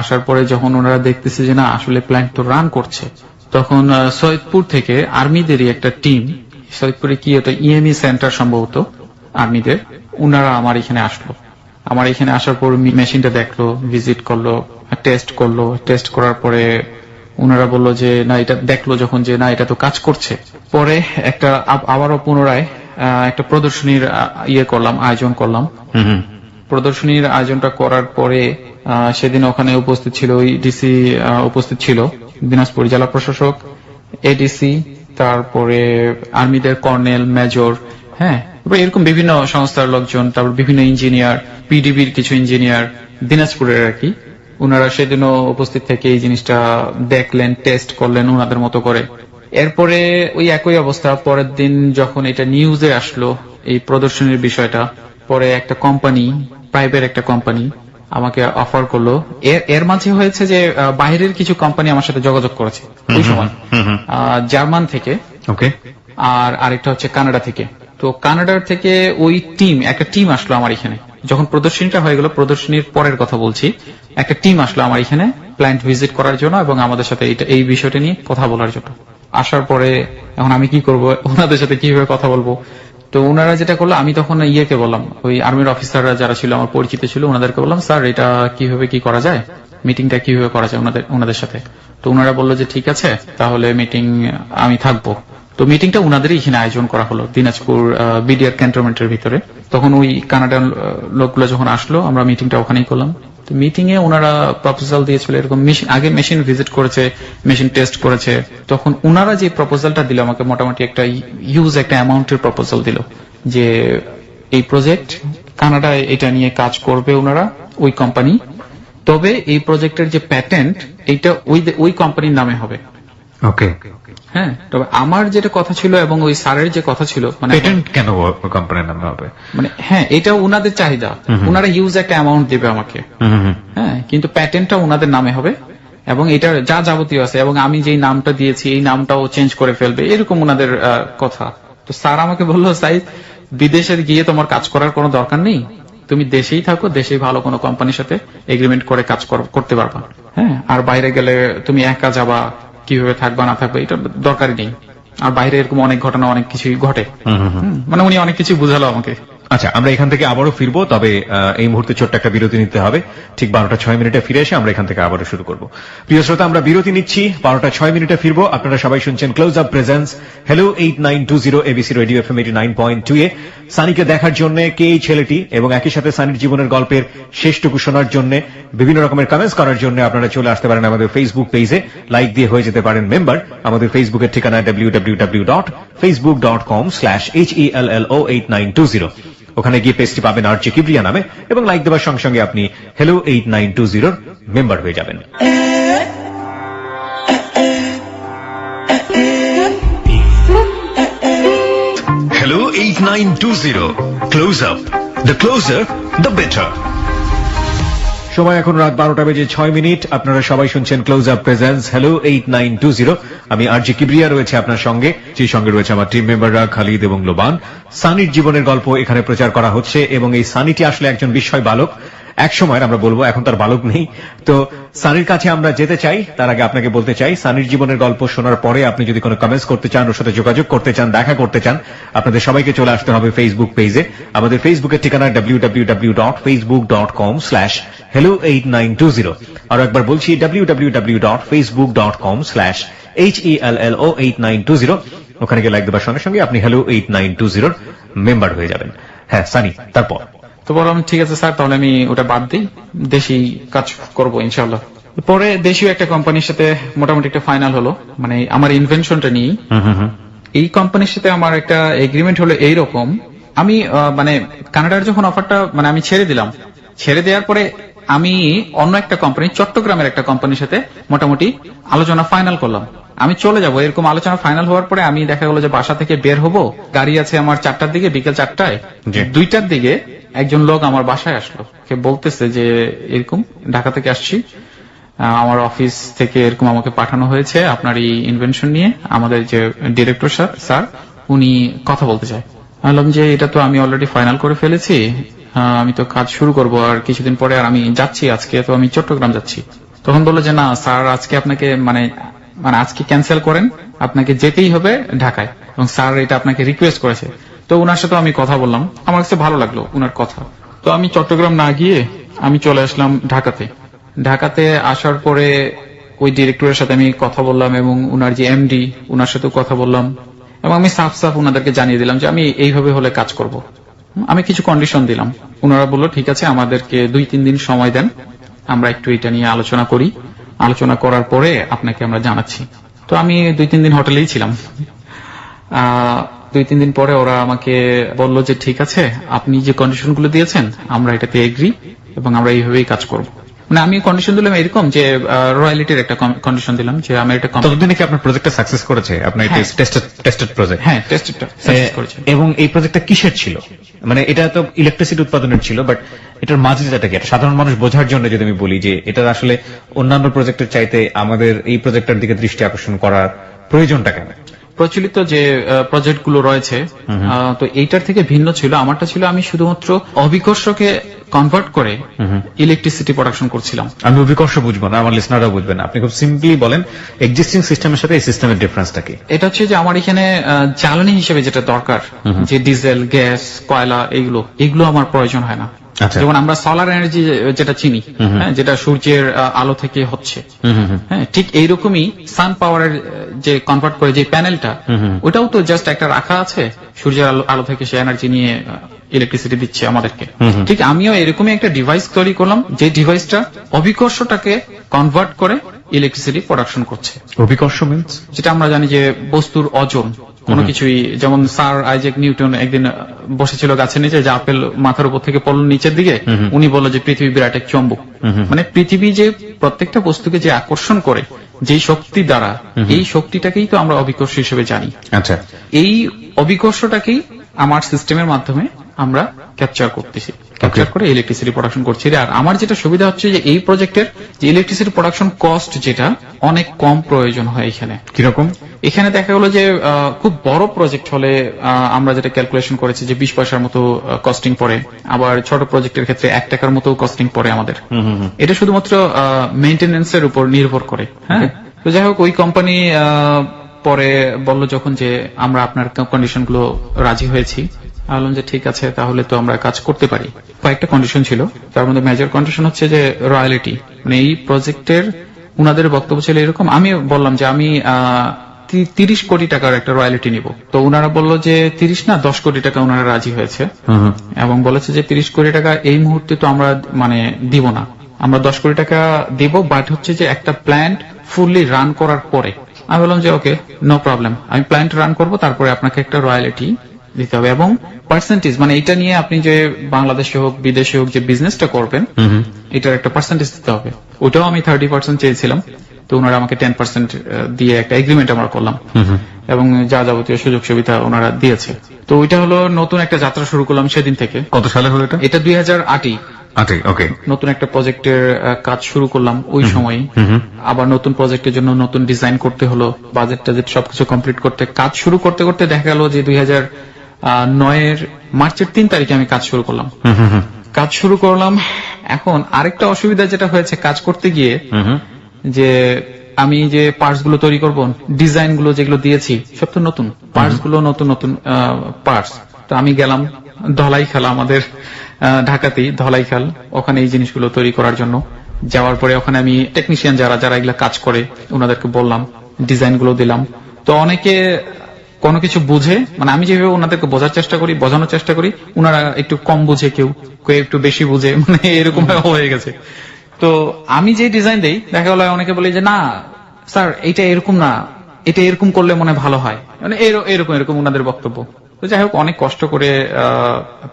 আসার পরে যখন ওনারা দেখতেছে যে না আসলে প্ল্যান্ট তো রান করছে, তখন সৈয়দপুর থেকে আর্মিদেরই একটা টিম, সৈয়দপুরে কি ওটা ইএমই সেন্টার সম্ভবত আর্মিদের, ওনারা আমার এখানে আসলো। আমার এখানে আসার পর মেশিনটা দেখলো, ভিজিট করলো, টেস্ট করার পরে ওনারা বললো যে না, এটা দেখলো যখন যে না এটা তো কাজ করছে। পরে একটা আবারও পুনরায় একটা প্রদর্শনীর আয়োজন করলাম। প্রদর্শনীর আয়োজনটা করার পরে সেদিন ওখানে উপস্থিত ছিল ওই ডিসি, উপস্থিত ছিল দিনাজপুর জেলা প্রশাসক, এডিসি, তারপরে আর্মিদের কর্নেল, মেজর, হ্যাঁ, এরকম বিভিন্ন সংস্থার লোকজন, তারপর বিভিন্ন ইঞ্জিনিয়ার, পিডিবির কিছু ইঞ্জিনিয়ার দিনাজপুরের আর কি। ওনারা সেদিনও উপস্থিত থেকে এই জিনিসটা দেখলেন, টেস্ট করলেন ওনাদের মতো করে। এরপরে ওই একই অবস্থা, পরের দিন যখন এটা নিউজে আসলো এই প্রদর্শনীর বিষয়টা, পরে একটা কোম্পানি, প্রাইভেট একটা কোম্পানি আমাকে অফার করলো। এর মাঝে হয়েছে যে বাইরের কিছু কোম্পানি আমার সাথে যোগাযোগ করেছে ওই সময়, জার্মান থেকে, ওকে, আর আরেকটা হচ্ছে কানাডা থেকে। তো কানাডার থেকে ওই একটা টিম আসলো আমার এখানে, যখন প্রদর্শনীটা হয়ে গেল, প্রদর্শনীর পরের কথা বলছি, একটা টিম আসলো আমার এখানে প্ল্যান্ট ভিজিট করার জন্য এবং আমাদের সাথে এই বিষয়টা নিয়ে কথা বলার জন্য। আসার পরে এখন আমি কি করব, ওনাদের সাথে কিভাবে কথা বলবো? তো ওনারা যেটা করলো, আমি তখন ইয়েকে বললাম, ওই আর্মির অফিসাররা যারা ছিল আমার পরিচিত ছিল, ওনাদেরকে বললাম স্যার এটা কিভাবে কি করা যায়, মিটিংটা কিভাবে করা যায় ওনাদের সাথে। তো ওনারা বললো যে ঠিক আছে তাহলে মিটিং আমি থাকবো। তো মিটিংটা ওনাদেরই এখানে আয়োজন করা হলো দিনাজপুর বিডিআর ক্যান্টনমেন্টের ভিতরে। তখন ওই কানাডার লোকগুলো যখন আসলো আমরা মিটিংটা ওখানেই করলাম। তো মিটিং এ ওনারা প্রপোজাল দিয়েছিল এরকম, আগে মেশিন ভিজিট করেছে, মেশিন টেস্ট করেছে। তখন ওনারা যে প্রপোজালটা দিল আমাকে, মোটামুটি একটা একটা অ্যামাউন্টের প্রপোজাল দিল যে এই প্রজেক্ট কানাডায় এটা নিয়ে কাজ করবে ওনারা, ওই কোম্পানি, তবে এই প্রজেক্টের যে প্যাটেন্ট এইটা ওই কোম্পানির নামে হবে। ওকে, হ্যাঁ, তবে আমার যেটা কথা ছিল এবং ওই স্যারের যে কথা ছিল, মানে পেটেন্ট কেন কোম্পানির নামে হবে, মানে হ্যাঁ এটা ওনাদের চাহিদা, ওনারা হিউজ একটা অ্যামাউন্ট দেবে আমাকে, হ্যাঁ, কিন্তু প্যাটেন্টটা ওনাদের নামে হবে এবং এটা যা যাবতীয় আছে, এবং আমি যেই নামটা দিয়েছি এই নামটাও চেঞ্জ করে ফেলবে, এরকম ওনাদের কথা। তো স্যার আমাকে বললো সাইদ, বিদেশে গিয়ে তোমার কাজ করার কোনো দরকার নেই, তুমি দেশেই থাকো, দেশেই ভালো কোনো কোম্পানির সাথে এগ্রিমেন্ট করে কাজ করতে পারবা, হ্যাঁ, আর বাইরে গেলে তুমি একা যাবা, কিভাবে থাকবা না থাকবে এটা দরকারই নেই, আর বাইরে এরকম অনেক ঘটনা, অনেক কিছুই ঘটে। মানে উনি অনেক কিছু বুঝালো আমাকে। আচ্ছা, আমরা এখান থেকে আবারও ফিরবো, তবে এই মুহূর্তে ছোট্ট একটা বিরতি নিতে হবে। ঠিক 12:06 ফিরে এসে আমরা এখান থেকে আবারও শুরু করব। প্রিয় শ্রোতা, আমরা বিরতি নিচ্ছি, 12:06 ফিরবো। আপনারা সবাই শুনছেন close up presence hello 8920 ABC radio FM 89.2 এ। সানিকে দেখার জন্য, কে এই ছেলেটি, এবং একই সাথে সানির জীবনের গল্পের শেষটুকু শোনার জন্য, বিভিন্ন রকমের কমেন্টস করার জন্য আপনারা চলে আসতে পারেন আমাদের ফেসবুক পেজে, লাইক দিয়ে হয়ে যেতে পারেন মেম্বার। আমাদের ফেসবুকের ঠিকানা www.facebook.com/HELLO8920। ওখানে গিয়ে পেজটি পাবেন আরজে কিবরিয়া নামে, এবং লাইক দেওয়ার সঙ্গে সঙ্গে আপনি হ্যালো 8920 মেম্বার হয়ে যাবেন। Hello 8920 close up, the closure the better. সময় এখন রাত 12:06। আপনারা সবাই শুনছেন ক্লোজ আপ প্রেজেন্স হ্যালো 8920। আমি আরজে কিবরিয়া রয়েছে আপনার সঙ্গে, যে সঙ্গে রয়েছে আমার টিম মেম্বাররা খালিদ এবং লোবান। সানির জীবনের গল্প এখানে প্রচার করা হচ্ছে, এবং এই সানিটি আসলে একজন বিস্ময় বালক। এক সময় আমরা বলবো, এখন তার বালক নেই। তো সানির কাছে আমরা যেতে চাই, তার আগে আপনাকে বলতে চাই, সানির জীবনের গল্প শোনার পরে আপনি যদি কোনো কমেন্টস করতে চান, ওর সাথে যোগাযোগ করতে চান, দেখা করতে চান, আপনাদের সবাইকে চলে আসতে হবে ফেসবুক পেজে। আমাদের ফেসবুকের ঠিকানা www.facebook.com/hello8920। আর একবার বলছি, www.facebook.com/HELLO8920। ওখানে গিয়ে লাইক দেওয়ার সঙ্গে সঙ্গে আপনি হ্যালো 8920 মেম্বার হয়ে যাবেন। হ্যাঁ সানি, তারপর? তো বললাম ঠিক আছে স্যার, তাহলে আমি ওটা বাদ দিই, দেশি কাজ করব ইনশাআল্লাহ। পরে দেশীয় একটা কোম্পানির সাথে মোটামুটি একটা ফাইনাল হলো, মানে আমার ইনভেনশনটা নিয়ে। এই কোম্পানির সাথে আমার একটা এগ্রিমেন্ট হলো এইরকম, আমি মানে কানাডার যখন অফারটা মানে আমি ছেড়ে দিলাম, ছেড়ে দেওয়ার পরে আমি অন্য একটা কোম্পানি, চট্টগ্রামের একটা কোম্পানির সাথে মোটামুটি আলোচনা ফাইনাল করলাম, আমি চলে যাব। এরকম আলোচনা ফাইনাল হওয়ার পরে আমি দেখা গেলো যে বাসা থেকে বের হব, গাড়ি আছে আমার 4টার দিকে, বিকেল 4টায়। 2টার দিকে একজন লোক আমার বাসায় আসলো, কে বলতেছে যে এরকম ঢাকা থেকে আসছি, আমার অফিস থেকে এরকম আমাকে পাঠানো হয়েছে আপনার এই ইনভেনশন নিয়ে, আমাদের যে ডিরেক্টর স্যার উনি কথা বলতে চায়। আমি বললাম যে এটা তো আমি অলরেডি ফাইনাল করে ফেলেছি, আমি তো কাজ শুরু করব আর কিছুদিন পরে, আর আমি যাচ্ছি, আজকে তো আমি চট্টগ্রাম যাচ্ছি। তখন বললো যে না স্যার, আজকে আপনাকে মানে আজকে ক্যান্সেল করেন, আপনাকে যেতেই হবে ঢাকায়, এবং স্যার এটা আপনাকে রিকোয়েস্ট করেছে। তো উনার সাথে আমি কথা বললাম, আমার কাছে ভালো লাগলো উনার কথা। তো আমি চট্টগ্রাম না গিয়ে আমি চলে আসলাম ঢাকাতে। ঢাকাতে আসার পরে ওই ডিরেক্টরের সাথে আমি কথা বললাম, এবং উনার যে এমডি উনার সাথেও কথা বললাম, এবং আমি সাফ সাফ উনাদেরকে জানিয়ে দিলাম যে আমি এইভাবে হলে কাজ করব। আমি কিছু কন্ডিশন দিলাম, উনারা বললো ঠিক আছে, আমাদেরকে 2-3 দিন সময় দেন, আমরা একটু এটা নিয়ে আলোচনা করি, আলোচনা করার পরে আপনাকে আমরা জানাচ্ছি। তো আমি 2-3 দিন হোটেলেই ছিলাম। 2-3 দিন পরে ওরা আমাকে বললো যে ঠিক আছে, আপনি যে কন্ডিশন গুলো দিয়েছেন আমরা এটাতে এগ্রি, এবং আমরা এইভাবেই কাজ করব। মানে আমি কন্ডিশন দিলাম এরকম যে রয়্যালিটির একটা কন্ডিশন দিলাম, যে আমি এটা ততদিনে কি আপনার প্রজেক্টটা সাকসেস করেছে? আপনার টেস্টেড প্রজেক্ট? হ্যাঁ, টেস্টেডটা সাকসেস করেছে। এবং এই প্রজেক্টটা কিসের ছিল? মানে এটা তো ইলেকট্রিসিটি উৎপাদনের ছিল, বাট এটার মাঝেটা কি? সাধারণ মানুষ বোঝার জন্য যদি আমি বলি যে এটা আসলে অন্যান্য প্রজেক্টের চাইতে আমাদের এই প্রজেক্টটার দিকে দৃষ্টি আকর্ষণ করার প্রয়োজনটা কেন? প্রচলিত যে প্রজেক্ট গুলো রয়েছে, তো এইটার থেকে ভিন্ন ছিল। আমারটা ছিল আমি শুধুমাত্র অভিকর্ষকে কনভার্ট করে ইলেকট্রিসিটি প্রোডাকশন করছিলাম। আমি অভিকর্ষ বুঝবো না, আমার লিসনাররা বুঝবে না, আপনি খুব সিম্পলি বলেন এক্সিস্টিং সিস্টেমের সাথে এই সিস্টেমের ডিফারেন্সটা কি? এটা হচ্ছে যে আমার এখানে জ্বালানি হিসেবে যেটা দরকার, যে ডিজেল, গ্যাস, কয়লা, এগুলো আমার প্রয়োজন হয় না। যেমন আমরা সোলার এনার্জি যেটা চিনি, যেটা সূর্যের আলো থেকে হচ্ছে, হ্যাঁ, ঠিক এইরকমই সান পাওয়ারের যে কনভার্ট করে যে প্যানেলটা, ওটাও তো জাস্ট একটা রাখা আছে, সূর্যের আলো থেকে সে এনার্জি নিয়ে ইলেকট্রিসিটি দিচ্ছে আমাদেরকে। ঠিক আমিও এরকমই একটা ডিভাইস তৈরি করলাম, যে ডিভাইসটা অভিকর্ষটাকে কনভার্ট করে ইলেকট্রিসিটি প্রোডাকশন করছে। অভিকর্ষ মিন্স যেটা আমরা জানি যে বস্তুর ওজন, কোনো কিছুই, যেমন স্যার আইজ্যাক নিউটন একদিন বসেছিল গাছের নিচে, যে আপেল মাথার উপর থেকে পড়ল নিচের দিকে, উনি বলল যে পৃথিবী বিরাট এক চম্বুক। মানে পৃথিবী যে প্রত্যেকটা বস্তুকে যে আকর্ষণ করে যে শক্তি দ্বারা, এই শক্তিটাকেই তো আমরা অভিকর্ষ হিসেবে জানি। আচ্ছা, এই অভিকর্ষটাকেই আমার সিস্টেমের মাধ্যমে আমরা ক্যাপচার করতেছি, ক্যাপচার করে ইলেকট্রিসিটি প্রোডাকশন করছি। আর আমার যেটা সুবিধা হচ্ছে যে এই প্রজেক্টের যে ইলেকট্রিসিটি প্রোডাকশন কস্ট, যেটা অনেক কম প্রয়োজন হয় এখানে। কিরকম? এখানে দেখা গেল যে খুব বড় প্রজেক্ট হলে আমরা যেটা ক্যালকুলেশন করেছি যে 20 পয়সার মতো কস্টিং পড়ে, আবার ছোট প্রজেক্টের ক্ষেত্রে 1 টাকার মতো কস্টিং পড়ে আমাদের। এটা শুধুমাত্র মেইনটেনেন্স এর উপর নির্ভর করে। হ্যাঁ, তো যাই হোক, ওই কোম্পানি পরে বলল যখন যে আমরা আপনার কন্ডিশন গুলো রাজি হয়েছি, আমি বললাম যে ঠিক আছে, তাহলে তো আমরা কাজ করতে পারি। কয়েকটা কন্ডিশন ছিল, তার মধ্যে মেজর কন্ডিশন হচ্ছে যে রয়্যালিটি, মানে এই প্রজেক্টের উনাদের বক্তব্য ছিল এরকম। আমি বললাম যে আমি 30 কোটি টাকার একটা রয়্যালিটি নিব। তো উনারা বললো যে 30 না 10 কোটি টাকা উনারা রাজি হয়েছে এবং বলেছে যে 30 কোটি টাকা এই মুহূর্তে তো আমরা মানে দিব না, আমরা 10 কোটি টাকা দিব, বাট হচ্ছে যে একটা প্ল্যান্ট ফুললি রান করার পরে। আমি বললাম যে ওকে, নো প্রবলেম, আমি প্ল্যান্ট রান করব, তারপরে আপনাকে একটা রয়্যালিটি দিতে হবে এবং পার্সেন্টেজ, মানে এটা নিয়ে আপনি যে বাংলাদেশে হোক বিদেশে হোক যে বিজনেসটা করবেন এটার একটা পার্সেন্টেজ দিতে হবে। ওটাও আমি 30% চেয়েছিলাম, তো ওনারা আমাকে 10% দিয়ে একটা এগ্রিমেন্ট আমরা করলাম এবং যা যাবতীয় সুযোগ সুবিধা ওনারা দিয়েছে। তো ওইটা হলো নতুন একটা যাত্রা শুরু করলাম সেদিন থেকে। কত সালে হলো এটা? এটা 2008-ই ওকে। নতুন একটা প্রজেক্টের কাজ শুরু করলাম ওই সময়। আবার নতুন প্রজেক্টের জন্য নতুন ডিজাইন করতে হলো, বাজেট টাজেট সবকিছু কমপ্লিট করতে, কাজ শুরু করতে করতে দেখা গেল যে 2009-এর মার্চের 3 তারিখে আমি কাজ শুরু করলাম। এখন আরেকটা অসুবিধা যেটা হয়েছে কাজ করতে গিয়ে, যে আমি যে পার্টস গুলো তৈরি করব, ডিজাইন গুলো যেগুলো দিয়েছি সব তো নতুন পার্টস গুলো, নতুন পার্টস। তো আমি গেলাম ধলাইখাল, আমাদের ঢাকাতেই ধলাইখাল, ওখানে এই জিনিসগুলো তৈরি করার জন্য যাওয়ার পরে ওখানে আমি টেকনিশিয়ান যারা এগুলা কাজ করে ওনাদেরকে বললাম, ডিজাইন গুলো দিলাম। তো অনেকে কোনো কিছু বুঝে, মানে আমি যেভাবে ওনাদেরকে বোঝানোর চেষ্টা করি, ওনারা একটু কম বুঝে, কেউ একটু বেশি বুঝে, মানে এরকম হয়ে গেছে। তো আমি যে ডিজাইন দেই দেখা গেল অনেকে বলে যে না স্যার এটা এরকম না, এটা এরকম করলে মনে ভালো হয়, মানে এরকম ওনাদের বক্তব্য। তো যাই হোক, অনেক কষ্ট করে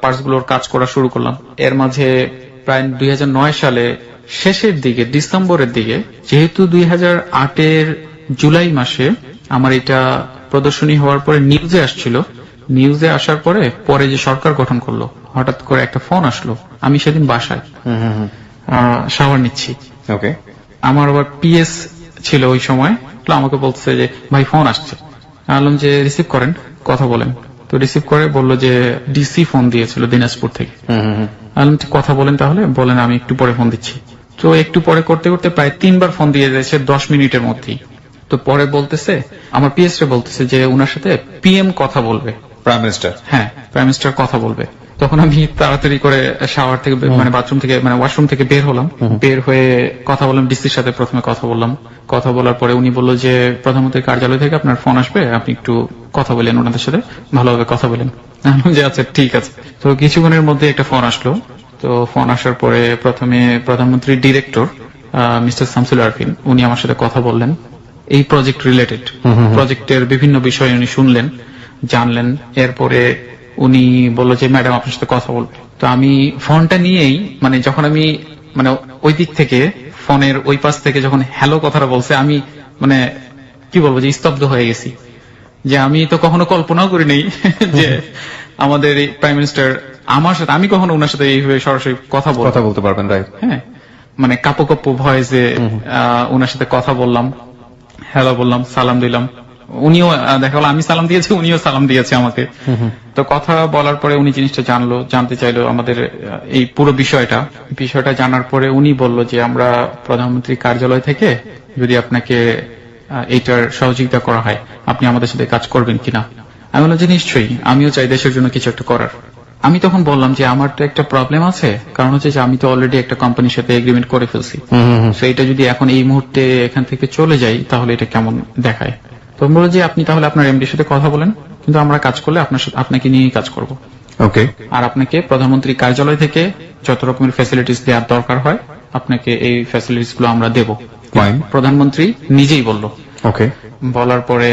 পার্টস গুলোর কাজ করা শুরু করলাম। এর মাঝে প্রায় 2009 সালে শেষের দিকে, ডিসেম্বরের দিকে, যেহেতু 2008-এর জুলাই মাসে আমার এটা প্রদর্শনী হওয়ার পরে নিউজে আসছিল, নিউজে আসার পরে যে সরকার গঠন করলো, হঠাৎ করে একটা ফোন আসলো। আমি সেদিন বাসায় শাওয়ার নিচ্ছি, ওকে। আমার আবার পিএস ছিল ওই সময়, তো আমাকে বলছে যে ভাই ফোন আসছে। বললাম যে রিসিভ করেন, কথা বলেন। তো রিসিভ করে বললো যে ডিসি ফোন দিয়েছিল দিনাজপুর থেকে। বললাম কথা বলেন, তাহলে বলেন আমি একটু পরে ফোন দিচ্ছি। তো একটু পরে করতে করতে প্রায় 3 বার ফোন দিয়ে দিয়েছে 10 মিনিটের মধ্যেই। তো পরে বলতেছে, আমার পিএস রে বলতেছে যে ওনার সাথে পিএম কথা বলবে, প্রাইম মিনিস্টার। হ্যাঁ, প্রাইম মিনিস্টার কথা বলবে। তখন আমি তাড়াতাড়ি করে শাওয়ার থেকে, মানে বাথরুম থেকে, মানে ওয়াশরুম থেকে বের হলাম। বের হয়ে কথা বললাম ডিসির সাথে, প্রথমে কথা বললাম। কথা বলার পরে উনি বললো যে প্রধানমন্ত্রীর কার্যালয় থেকে আপনার ফোন আসবে, আপনি একটু কথা বলেন ওনাদের সাথে, ভালোভাবে কথা বলেন। যে আচ্ছা ঠিক আছে। তো কিছুক্ষণের মধ্যে একটা ফোন আসলো। তো ফোন আসার পরে প্রথমে প্রধানমন্ত্রীর ডিরেক্টর মিস্টার শামসুল আরফিন, উনি আমার সাথে কথা বললেন এই প্রজেক্ট রিলেটেড, প্রজেক্টের বিভিন্ন বিষয় উনি শুনলেন, জানলেন। এরপরে উনি বললো যে ম্যাডাম আপনার সাথে কথা বলবে। তো আমি ফোনটা নিয়েই, মানে যখন আমি মানে ওই দিক থেকে ফোনের ওই পাশ থেকে যখন হ্যালো কথাটা বলছে, আমি মানে কি বলবো যে স্তব্ধ হয়ে গেছি। যে আমি তো কখনো কল্পনাও করি নাই যে আমাদের এই প্রাইম মিনিস্টার আমার সাথে, আমি কখনো ওনার সাথে এইভাবে সরাসরি কথা বলতে পারবেন, রাইট? হ্যাঁ, মানে কাপো ভয়েসে ওনার সাথে কথা বললাম, হ্যালো বললাম, সালাম দিলাম। উনিও দেখা গেল আমি সালাম দিয়েছি, উনিও সালাম দিয়েছে আমাকে। তো কথা বলার পরে উনি জিনিসটা জানতে চাইলো আমাদের এই পুরো বিষয়টা জানার পরে উনি বলল যে আমরা প্রধানমন্ত্রী কার্যালয় থেকে যদি আপনাকে এইটার সহযোগিতা করা হয়, আপনি আমাদের সাথে কাজ করবেন কিনা। আমি বললাম যে নিশ্চয়ই, আমিও চাই দেশের জন্য কিছু একটা করার। আমি তখন বললাম যে আমার তো একটা প্রবলেম আছে, কারণ হচ্ছে যে আমি তো অলরেডি একটা কোম্পানির সাথে এগ্রিমেন্ট করে ফেলছি, সেইটা যদি এখন এই মুহূর্তে এখান থেকে চলে যাই তাহলে এটা কেমন দেখায়। তো বললো যে আপনি তাহলে আপনার এমডির সাথে কথা বলেন, কিন্তু আমরা কাজ করলে আপনাকে নিয়েই কাজ করব। ওকে। আর আপনাকে প্রধানমন্ত্রী কার্যালয় থেকে যত রকমের ফ্যাসিলিটিস দেওয়ার দরকার হয় আপনাকে এই ফ্যাসিলিটিস গুলো আমরা দেব। প্রধানমন্ত্রী নিজেই বললো। ওকে। বলার পরে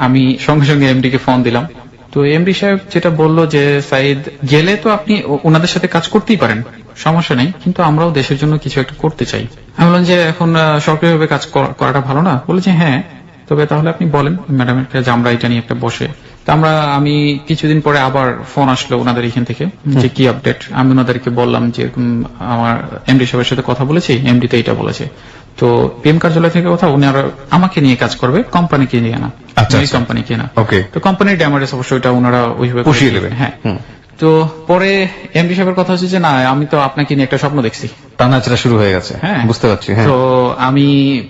আমি সঙ্গে সঙ্গে এমডি কে ফোন দিলাম। তো এমডি সাহেব যেটা বললো যে সাইদ গেলে তো আপনি ওনাদের সাথে কাজ করতেই পারেন, সমস্যা নেই, কিন্তু আমরাও দেশের জন্য কিছু একটা করতে চাই। আমি বললাম যে এখন সরকারিভাবে কাজ করাটা ভালো না? বলে যে হ্যাঁ, তবে তাহলে আপনি বলেন ম্যাডামের কাছে আমরা এটা নিয়ে একটা বসে। তো আমি কিছুদিন পরে আবার ফোন আসলো ওনাদের এখান থেকে যে কি আপডেট। আমি ওনাদেরকে বললাম যে আমার এমডি সাহেবের সাথে কথা বলেছি, এমডি তো এটা বলেছে। তো পিএম কার্যালয় থেকে কথা, ওনারা আমাকে নিয়ে কাজ করবে, কোম্পানিকে নিয়ে না, কোম্পানিকে না। তো কোম্পানির ড্যামারেজ অবশ্যই ওটা ওনারা ওইভাবে পুষিয়ে দেবে। হ্যাঁ। তো পরে এমডি সাহেবের কথা হচ্ছে যে না আমি তো আপনাকে নিয়ে একটা স্বপ্ন দেখছি। টানাচড়া শুরু হয়ে গেছে। হ্যাঁ বুঝতে পারছি। হ্যাঁ, তো আমি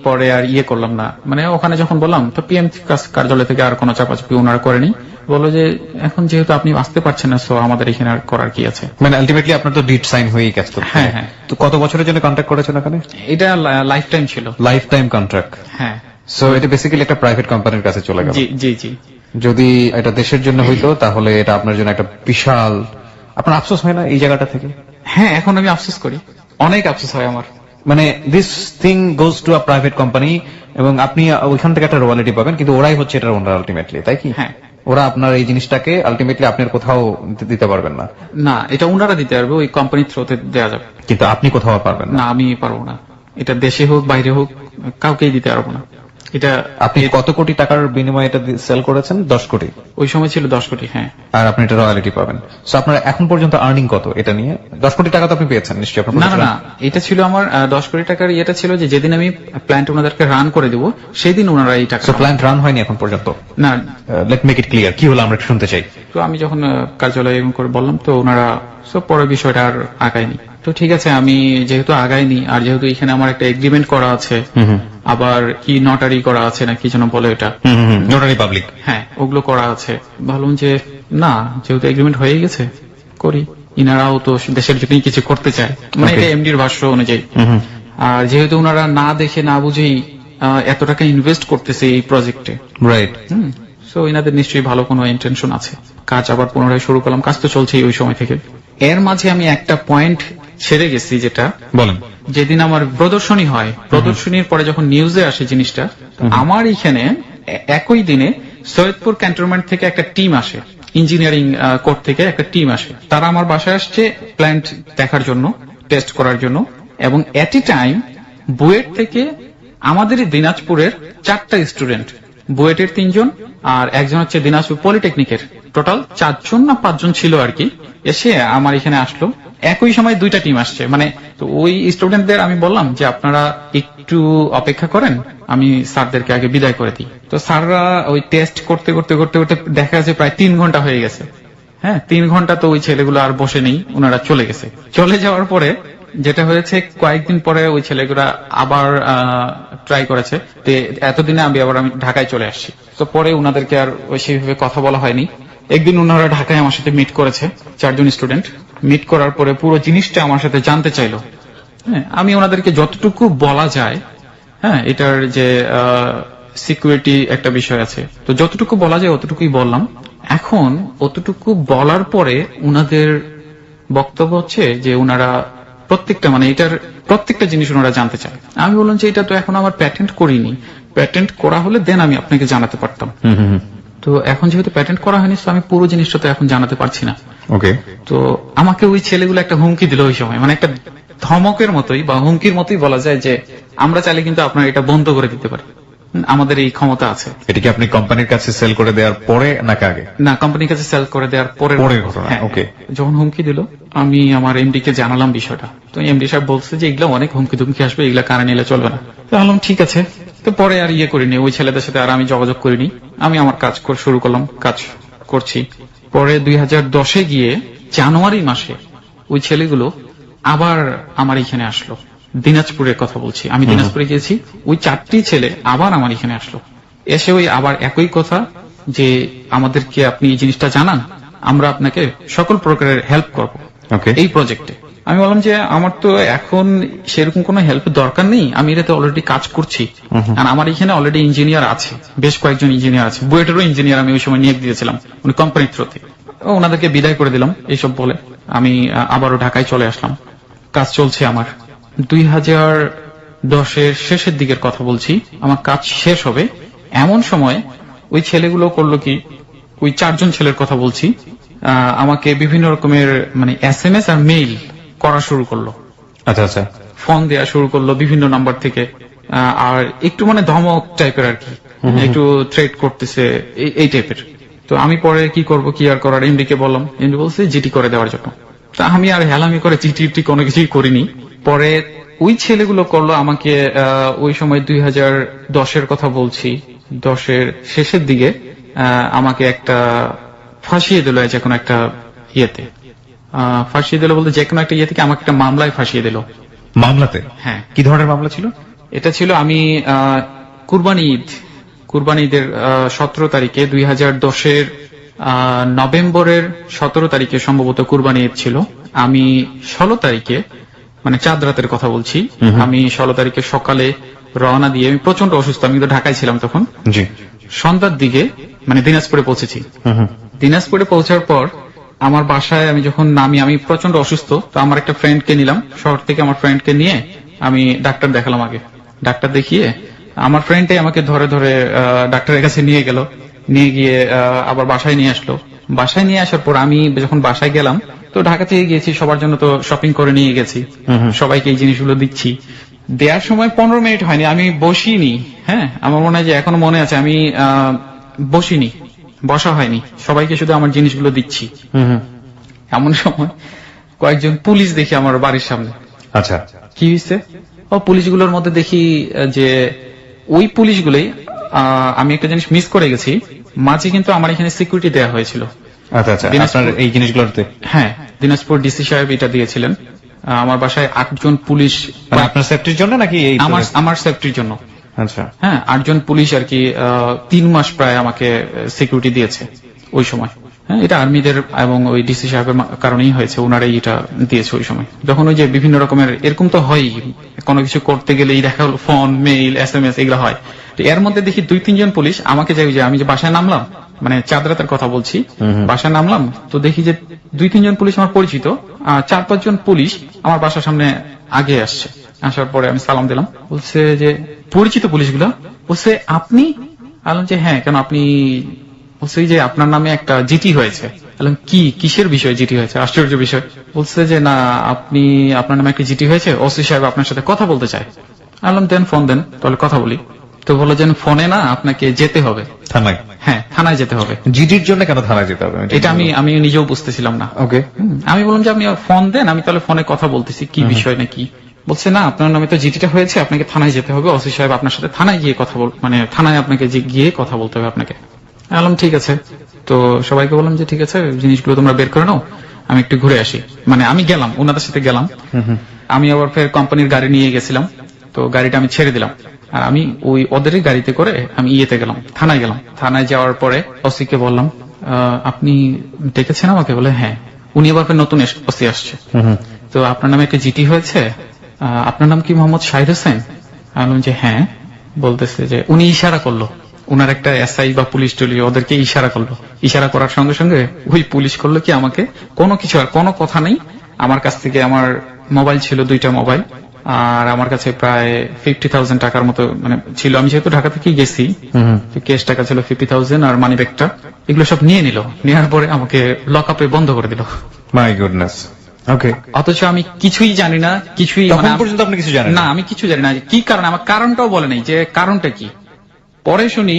পরে আর ইয়ে করলাম না, মানে ওখানে যখন বললাম তো পিএম কার্যালয় থেকে আর কোনো চাপাচাপি ওনারা করেনি, বললো যে এখন যেহেতু আপনি আসতে পারছেন না সো আমাদের এখানে আর করার কি আছে। মানে আলটিমেটলি আপনার তো ডিড সাইন হয়েই কাজ করতে। হ্যাঁ, হ্যাঁ। তো কত বছরের জন্য কন্ট্রাক্ট করেছেন ওখানে? এটা লাইফ টাইম ছিল। Life time contract. হ্যাঁ। সো এটা বেসিক্যালি একটা প্রাইভেট কোম্পানির কাছে চলে গেল। জি জি জি। যদি এটা দেশের জন্য হইতো তাহলে এটা আপনার জন্য একটা বিশাল, আপনার আফসোস হয় না এই জায়গাটা থেকে? হ্যাঁ, এখন আমি আফসোস করি, অনেক আফসোস হয় আমার। মানে this thing goes to a private company এবং আপনি ওইখান থেকে একটা রয়্যালিটি পাবেন, কিন্তু ওরাই হচ্ছে এটার ওনার আলটিমেটলি, তাই কি? হ্যাঁ। ওরা আপনার এই জিনিসটাকে আলটিমেটলি আপনার কোথাও দিতে পারবেন না। না, এটা ওনারা দিতে পারবে, ওই কোম্পানির থ্রুতে দেওয়া যাবে। কিন্তু আপনি কোথাও পারবেন না। না, আমি পারবো না, এটা দেশে হোক বাইরে হোক কাউকেই দিতে পারবো না এটা। আপনি কত কোটি টাকার বিনিময়ে এটা সেল করেছেন? 10 কোটি। ওই সময় ছিল 10 কোটি। হ্যাঁ। আর আপনি এটা রয়্যালিটি পাবেন। সো আপনার এখন পর্যন্ত আর্নিং কত এটা নিয়ে? 10 কোটি টাকা তো আপনি পেয়েছেন নিশ্চয়ই। না না না, এটা ছিল আমার 10 কোটি টাকার ইয়েটা ছিল যে যেদিন আমি প্ল্যান্ট ওনাদেরকে রান করে দেবো সেই দিন ওনারা এই টাকা। সো প্ল্যান্ট রান হয়নি এখন পর্যন্ত? না। লেট মেক ইট ক্লিয়ার, কি হলো আমরা একটু শুনতে চাই। তো আমি যখন কার্যালয়ে এরকম করে বললাম তো ওনারা সব পরে বিষয়টা আর আগায়নি। তো ঠিক আছে, আমি যেহেতু আগায়নি আর যেহেতু এখানে আমার একটা এগ্রিমেন্ট করা আছে, আবার কি নটারি করা আছে না কি যেন বলে এটা, নোটারি পাবলিক। হ্যাঁ, ওগুলো করা আছে। ভাবলাম যে না, যেহেতু এগ্রিমেন্ট হয়ে গেছে করি, ইনারাও তো দেশের জন্য কিছু করতে চায়, মানে এটা এমডির ভাষ্য অনুযায়ী। আর যেহেতু ওনারা না দেখে না বুঝেই এত টাকা ইনভেস্ট করতেছে এই প্রজেক্টে, রাইট, সো এনাদের নিশ্চয়ই ভালো কোনো ইন্টেনশন আছে। কাজ আবার পুনরায় শুরু করলাম, কাজ তো চলছেই ওই সময় থেকে। এর মাঝে আমি একটা পয়েন্ট ছেড়ে গেছি, যেটা বলেন। যেদিন আমার প্রদর্শনী হয়, প্রদর্শনীর পরে যখন নিউজে আসে জিনিসটা, আমার এখানে একই দিনে সৈয়দপুর ক্যান্টনমেন্ট থেকে একটা টিম আসে, ইঞ্জিনিয়ারিং কোর্ট থেকে একটা টিম আসে। তারা আমার বাসায় আসছে প্ল্যান্ট দেখার জন্য, টেস্ট করার জন্য, এবং এট এ টাইম বুয়েট থেকে আমাদের দিনাজপুরের 4টা স্টুডেন্ট, বুয়েটের 3 জন আর একজন হচ্ছে দিনাজপুর পলিটেকনিকের, টোটাল 4 জন না 5 জন ছিল আর কি, এসে আমার এখানে আসলো। একই সময় 2টা টিম আসছে, মানে তো ওই স্টুডেন্টদের আমি বললাম যে আপনারা একটু অপেক্ষা করেন, আমি স্যারদেরকে আগে বিদায় করে দিই। তো স্যাররা ওই টেস্ট করতে করতে করতে করতে দেখা যাচ্ছে প্রায় 3 ঘন্টা হয়ে গেছে। হ্যাঁ, 3 ঘন্টা তো ওই ছেলেগুলো আর বসে নেই, ওনারা চলে গেছে। চলে যাওয়ার পরে যেটা হয়েছে, কয়েকদিন পরে ওই ছেলেগুলা আবার ট্রাই করেছে। এতদিনে আমি ঢাকায় চলে আসছি। তো পরে ওনাদেরকে আর সেইভাবে কথা বলা হয়নি। একদিন ওনারা ঢাকায় আমার সাথে মিট করেছে, 4 জন স্টুডেন্ট। মিট করার পরে পুরো জিনিসটা আমার সাথে জানতে চাইলো। হ্যাঁ, আমি ওনাদেরকে যতটুকু বলা যায়, হ্যাঁ, এটার যে সিকিউরিটি একটা বিষয় আছে, তো যতটুকু বলা যায় অতটুকুই বললাম। এখন অতটুকু বলার পরে ওনাদের বক্তব্য হচ্ছে যে ওনারা প্রত্যেকটা, মানে এটার প্রত্যেকটা জিনিস ওনারা জানতে চায়। আমি বললাম যে এটা তো এখন আমার প্যাটেন্ট করিনি, প্যাটেন্ট করা হলে দেন আমি আপনাকে জানাতে পারতাম। তো এখন যেহেতু প্যাটেন্ট করা হয়নি, তো আমি পুরো জিনিসটা তো এখন জানাতে পারছি না। ওকে। তো আমাকে ওই ছেলেগুলো একটা হুমকি দিল ওই সময়, মানে একটা ধমকের মতোই বা হুমকির মতোই বলা যায় যে আমরা চাইলে কিন্তু আপনার এটা বন্ধ করে দিতে পারি, আমাদের এই ক্ষমতা আছে। এটা কি আপনি কোম্পানির কাছে সেল করে দেওয়ার পরে নাকি আগে? না, কোম্পানির কাছে সেল করে দেওয়ার পরের ঘটনা। হ্যাঁ, ওকে। যখন হুমকি দিল আমি আমার এমডি কে জানালাম বিষয়টা। তো এমডি সাহেব বলছে যে এগুলো অনেক হুমকি ধুমকি আসবে, এগুলা কানে নিলে চলবে না। তো বললাম ঠিক আছে। তো পরে আর ইয়ে করিনি, ওই ছেলেদের সাথে আর আমি যোগাযোগ করিনি, আমি আমার কাজ শুরু করলাম, কাজ করছি। পরে 2010-এ গিয়ে জানুয়ারি মাসে ওই ছেলেগুলো আবার আমার এখানে আসলো, দিনাজপুরের কথা বলছি, আমি দিনাজপুরে গিয়েছি। ওই 4টি ছেলে আবার আমার এখানে আসলো, এসে ওই আবার একই কথা যে আমাদেরকে আপনি এই জিনিসটা জানান, আমরা আপনাকে সকল প্রকারের হেল্প করবো এই প্রজেক্টে। আমি বললাম যে আমার তো এখন সেরকম কোনো হেল্পের দরকার নেই, আমি এটাতে অলরেডি কাজ করছি, আর আমার এখানে অলরেডি ইঞ্জিনিয়ার আছে, বেশ কয়েকজন ইঞ্জিনিয়ার আছে, বুয়েটেরও ইঞ্জিনিয়ার আমি ওই সময় নিয়োগ দিয়েছিলাম উনি কোম্পানির থ্রুতে। ওনাদেরকে বিদায় করে দিলাম এইসব বলে আমি আবারও ঢাকায় চলে আসলাম। কাজ চলছে আমার। 2010-এর শেষের দিকের কথা বলছি, আমার কাজ শেষ হবে এমন সময় ওই ছেলেগুলো করলো কি, ওই 4 জন ছেলের কথা বলছি, আমাকে বিভিন্ন রকমের মানে SMS আর মেইল করা শুরু করলো। আচ্ছা আচ্ছা। ফোন দেওয়া শুরু করলো বিভিন্ন নাম্বার থেকে, আর একটু মানে ধমক টাইপের আর কি, একটু থ্রেট করতেছে এই টাইপের। তো আমি পরে কি করব, কি আর করার, এমডি কে বললাম, এমডি বলছে জিটি করে দেওয়ার জন্য। তা আমি আর হেলামি করে জিটি কোনো কিছুই করিনি। পরে ওই ছেলেগুলো করলো আমাকে, ওই সময় 2010-এর কথা বলছি, 10-এর শেষের দিকে আমাকে একটা ফাঁসিয়ে দিল যে কোনো একটা ইয়েতে, ফাঁসিয়ে দিল বলতে যে কোনো একটা ইয়ে থেকে আমাকে একটা মামলায় ফাঁসিয়ে দিল। মামলাতে? হ্যাঁ। কি ধরনের মামলা ছিল? এটা ছিল আমি কুরবানি ঈদের 17 তারিখে 2010-এর নভেম্বরের 17 তারিখে সম্ভবত কুরবানি ঈদ ছিল। আমি 16 তারিখে মানে চাঁদ রাতের কথা বলছি, আমি 16 তারিখে সকালে রওনা দিয়ে, আমি প্রচন্ড অসুস্থ, আমি তো ঢাকায় ছিলাম তখন, জি। সন্ধ্যার দিকে মানে দিনাজপুরে পৌঁছেছি। দিনাজপুরে পৌঁছার পর আমার বাসায় আমি যখন নামি, আমি প্রচন্ড অসুস্থ, তো আমার একটা ফ্রেন্ডকে নিলাম শহর থেকে, আমার ফ্রেন্ডকে নিয়ে আমি ডাক্তার দেখালাম। আগে ডাক্তার দেখিয়ে আমার ফ্রেন্ডটাই আমাকে ধরে ধরে ডাক্তারের কাছে নিয়ে গেল, নিয়ে গিয়ে আবার বাসায় নিয়ে আসলো। বাসায় নিয়ে আসার পর আমি যখন বাসায় গেলাম, তো ঢাকা থেকে গিয়েছি, সবার জন্য তো শপিং করে নিয়ে গেছি, সবাইকে এই জিনিসগুলো দিচ্ছি। দেওয়ার সময় 15 মিনিট হয়নি, আমি বসিনি। হ্যাঁ, আমার মনে হয় যে এখনো মনে আছে, আমি বসিনি, বসা হয়নি, সবাইকে শুধু আমার জিনিসগুলো দিচ্ছি। এমন সময় কয়েকজন পুলিশ দেখি আমার বাড়ির সামনে। আচ্ছা, কি হয়েছে? ও পুলিশগুলোর মধ্যে দেখি যে ওই পুলিশগুলোই, আমি একটা জিনিস মিস করে গেছি, মাঝে কিন্তু আমার এখানে সিকিউরিটি দেওয়া হয়েছিল। আচ্ছা আচ্ছা, আপনার এই জিনিসগুলোতে? হ্যাঁ, দিনাজপুর ডিসি সাহেব এটা দিয়েছিলেন। আমার বাসায় 8 জন পুলিশ, মানে আপনার সেফটির জন্য নাকি? এই আমার সেফটির জন্য। আচ্ছা। হ্যাঁ, 8 জন পুলিশ আর কি 3 মাস প্রায় আমাকে সিকিউরিটি দিয়েছে ওই সময়। হ্যাঁ, এটা আর্মিদের এবং ওই ডিসি সাহেবের কারণেই হয়েছে, ওনারাই এটা দিয়েছে ওই সময়। যখন ওই যে বিভিন্ন রকমের এরকম তো হয়ই, কোনো কিছু করতে গেলেই দেখা হলো ফোন, মেইল, SMS এগুলো হয়। তো এর মধ্যে দেখি 2-3 জন পুলিশ আমাকে যাই, যে আমি যে বাসায় নামলাম, মানে চাঁদ রাতের কথা বলছি, বাসায় নামলাম, তো দেখি যে 2-3 জন পুলিশ আমার পরিচিত, 4-5 জন পুলিশ আমার বাসার সামনে আগে আসছে। আসার পরে আমি সালাম দিলাম, বলছে যে পরিচিত পুলিশগুলো, বলছে আপনি? বললাম যে হ্যাঁ, কেন আপনি? বলছে যে আপনার নামে একটা জিটি হয়েছে। বললাম কিসের বিষয় জিটি হয়েছে? আশ্চর্য বিষয়। বলছে যে না, আপনার নামে একটা জিটি হয়েছে, ওসি সাহেব আপনার সাথে কথা বলতে চায়। বললাম দেন, ফোন দেন, তাহলে কথা বলি। তো বললো যে ফোনে না, আপনাকে যেতে হবে থানায়। হ্যাঁ, থানায় যেতে হবে। জিডির জন্য কেন থানায় যেতে হবে? এটা আমি নিজেও বুঝতেছিলাম না। ওকে। আমি বললাম যে আপনি ফোন দেন, আমি তাহলে ফোনে কথা বলতেছি, কি বিষয় নাকি? বলছে না, আপনার নামে তো জিটিটা হয়েছে, আপনাকে থানায় যেতে হবে, ওসি সাহেব আপনার সাথে থানায় গিয়ে কথা মানে থানায় আপনাকে গিয়ে কথা বলতে হবে আপনাকে। বললাম ঠিক আছে। তো সবাইকে বললাম যে ঠিক আছে, জিনিসগুলো তোমরা বের করে নাও, আমি একটু ঘুরে আসি। মানে আমি গেলাম, ওনাদের সাথে গেলাম। আমি আবার ফের কোম্পানির গাড়ি নিয়ে গেছিলাম, তো গাড়িটা আমি ছেড়ে দিলাম, আর আমি ওই ওদেরই গাড়িতে করে আমি ইয়েতে গেলাম, থানায় গেলাম। থানায় যাওয়ার পরে ওসিকে বললাম আপনি ডেকেছেন আমাকে? বলে হ্যাঁ। উনি আবার ফের নতুন ওসি আসছে, তো আপনার নামে একটা জিটি হয়েছে, আপনার নাম কি মোহাম্মদ শাহিদ হোসেন? বললাম যে হ্যাঁ। বলতেছে যে উনি ইশারা করলো, উনার একটা এসআই বা পুলিশ টুলি ওদেরকে ইশারা করলো, ইশারা করার সঙ্গে সঙ্গে ওই পুলিশ করলো কি আমাকে কোনো কিছু, আর কোনো কথা নেই, আমার কাছ থেকে আমার মোবাইল ছিল 2টা মোবাইল, আর আমার কাছে প্রায় 50,000 টাকার মতো মানে ছিল। আমি যেহেতু ঢাকা থেকে গেছি, ক্যাশ টাকা ছিল 50,000, আর মানি ব্যাগটা, এগুলো সব নিয়ে নিল। নেওয়ার পরে আমাকে লক আপে বন্ধ করে দিল। My goodness. ওকে। অথচ আমি কিছুই জানি না, কিছুই তখন পর্যন্ত আপনি কিছু জানেন না? আমি কিছু জানি না কি কারণে, আমার কারণটাও বলে নাই যে কারণটা কি। পরে শুনি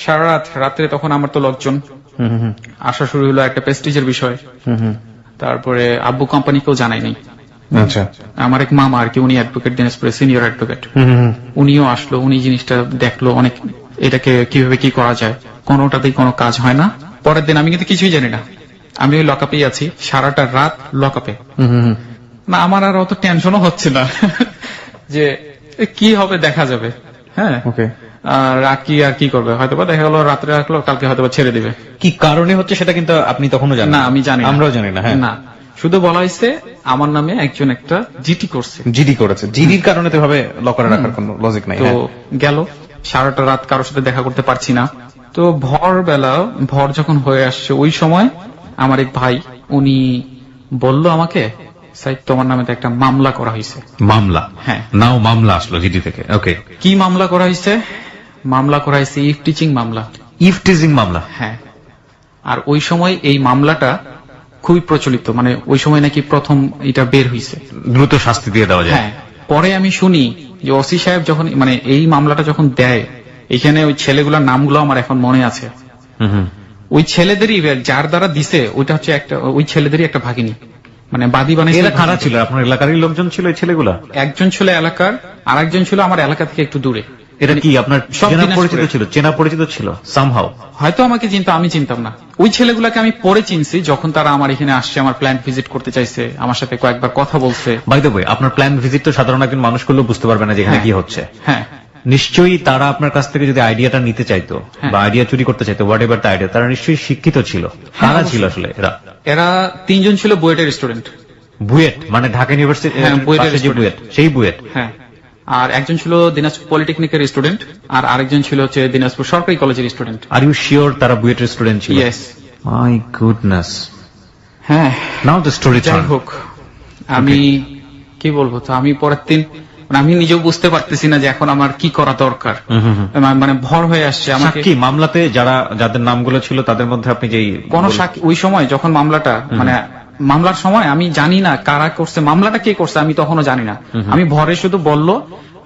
সারা রাত্রে, তখন আমার তো লোকজন আসা শুরু হলো, একটা প্রেস্টিজের বিষয়। তারপরে আব্বু কোম্পানিকেও জানাই নাই। আচ্ছা। আমার এক মামা আর কি, উনি অ্যাডভোকেট, দিনাজপুরে সিনিয়র অ্যাডভোকেট, উনিও আসলো, উনি জিনিসটা দেখলো, অনেক এটাকে কিভাবে কি করা যায়, কোনোটাতেই কোনো কাজ হয় না। পরের দিন আমি কিন্তু কিছুই জানি না, আমি ওই লকআপেই আছি, সারাটা রাত লকআপে। না, আমার আর অত টেনশনও হচ্ছে না যে কি হবে, দেখা যাবে। হ্যাঁ, ওকে। আর কি করবে, হয়তো দেখা গেলো রাত্রে রাখলো, কালকে হয়তো ছেড়ে দিবে। কি কারণে হচ্ছে সেটা কিন্তু আপনি তখনও জানেন না? আমি জানি, আমরাও জানি না। হ্যাঁ, না, শুধু বলা হয়েছে আমার নামে একজন একটা জিটি করছে, জিডি করেছে। জিডির কারণে তো ভাবে লকারে রাখার কোনো লজিক নাই। তো গেল সারাটা রাত কারোর সাথে দেখা করতে পারছি না। তো ভর যখন হয়ে আসছে, ওই সময় আমার এক ভাই, উনি বলল আমাকে, সাইদ তোমার নামে তো একটা মামলা করা হয়েছে। মামলা? হ্যাঁ। নাও মামলা আসলো জিডি থেকে? ওকে। কি মামলা করা হয়েছে? মামলা করা হয়েছে ইফ টিচিং মামলা। ইফ টিচিং মামলা? হ্যাঁ। আর ওই সময় এই মামলাটা খুবই প্রচলিত, মানে ওই সময় নাকি প্রথম এটা বের হয়েছে, দ্রুত শাস্তি দিয়ে দেওয়া যায়। হ্যাঁ। পরে আমি শুনি যে ওসি সাহেব যখন মানে এই মামলাটা যখন দেয়, এখানে ওই ছেলেগুলোর নামগুলো আমার এখন মনে আছে। ওই ছেলেদেরই, যার দ্বারা দিছে, ওইটা হচ্ছে একটা, ওই ছেলেদেরই একটা ভাগিনী, মানে বাদী বানিয়েছে। এরা কারা ছিল? আপনার এলাকারই লোকজন ছিল এই ছেলেগুলা? একজন ছিল এলাকার, আর একজন ছিল আমার এলাকা থেকে একটু দূরে। এটা কি আপনার সব চেনা দিনাজপুরে। পরিচিত ছিল, চেনা পরিচিত ছিল সামহাউ? হয়তো আমাকে চিনতো, আমি চিনতাম না। ওই ছেলেগুলাকে আমি পরে চিনছি, যখন তারা আমার এখানে আসছে, আমার প্ল্যান্ট ভিজিট করতে চাইছে, আমার সাথে কয়েকবার কথা বলছে। বাই দ্য ওয়ে, আপনার প্ল্যান ভিজিট তো সাধারণ একজন মানুষ করলেও বুঝতে পারবে না যে এখানে হ্যাঁ। কি হচ্ছে। হ্যাঁ, নিশ্চয়ই তারা আপনার কাছ থেকে যদি আইডিয়াটা নিতে চাইতো হ্যাঁ। বা আইডিয়া চুরি করতে চাইতো, হোয়াট এভার দ্য আইডিয়া, তারা নিশ্চয়ই শিক্ষিত ছিল। কারা ছিল আসলে এরা? এরা 3 জন ছিল বুয়েটের স্টুডেন্ট। বুয়েট মানে ঢাকা ইউনিভার্সিটি, হ্যাঁ, বুয়েটের যে student। বুয়েট, সেই বুয়েট। হ্যাঁ, আর একজন ছিল দিনাজপুর পলিটেকনিকের স্টুডেন্ট, আর আরেকজন ছিল হচ্ছে দিনাজপুর সরকারি কলেজের স্টুডেন্ট। আর ইউ শিওর তারা বুয়েটের স্টুডেন্ট ছিল? ইয়েস। My goodness. হ্যাঁ, নাও দ্য স্টোরি যাই হোক, আমি কি বলবো, তো আমি পরের দিন মানে আমি নিজেও বুঝতে পারতেছি না যে এখন আমার কি করা দরকার। মানে ভর হয়ে আসছে আমাকে। সাক্ষী মামলাতে যাদের নামগুলো ছিল তাদের মধ্যে আপনি যেই কোন সাক্ষী ওই সময় যখন মামলাটা মানে মামলার সময় আমি জানি না কারা করছে, মামলাটা কে করছে আমি তখনও জানি না। আমি ভরে শুধু বলল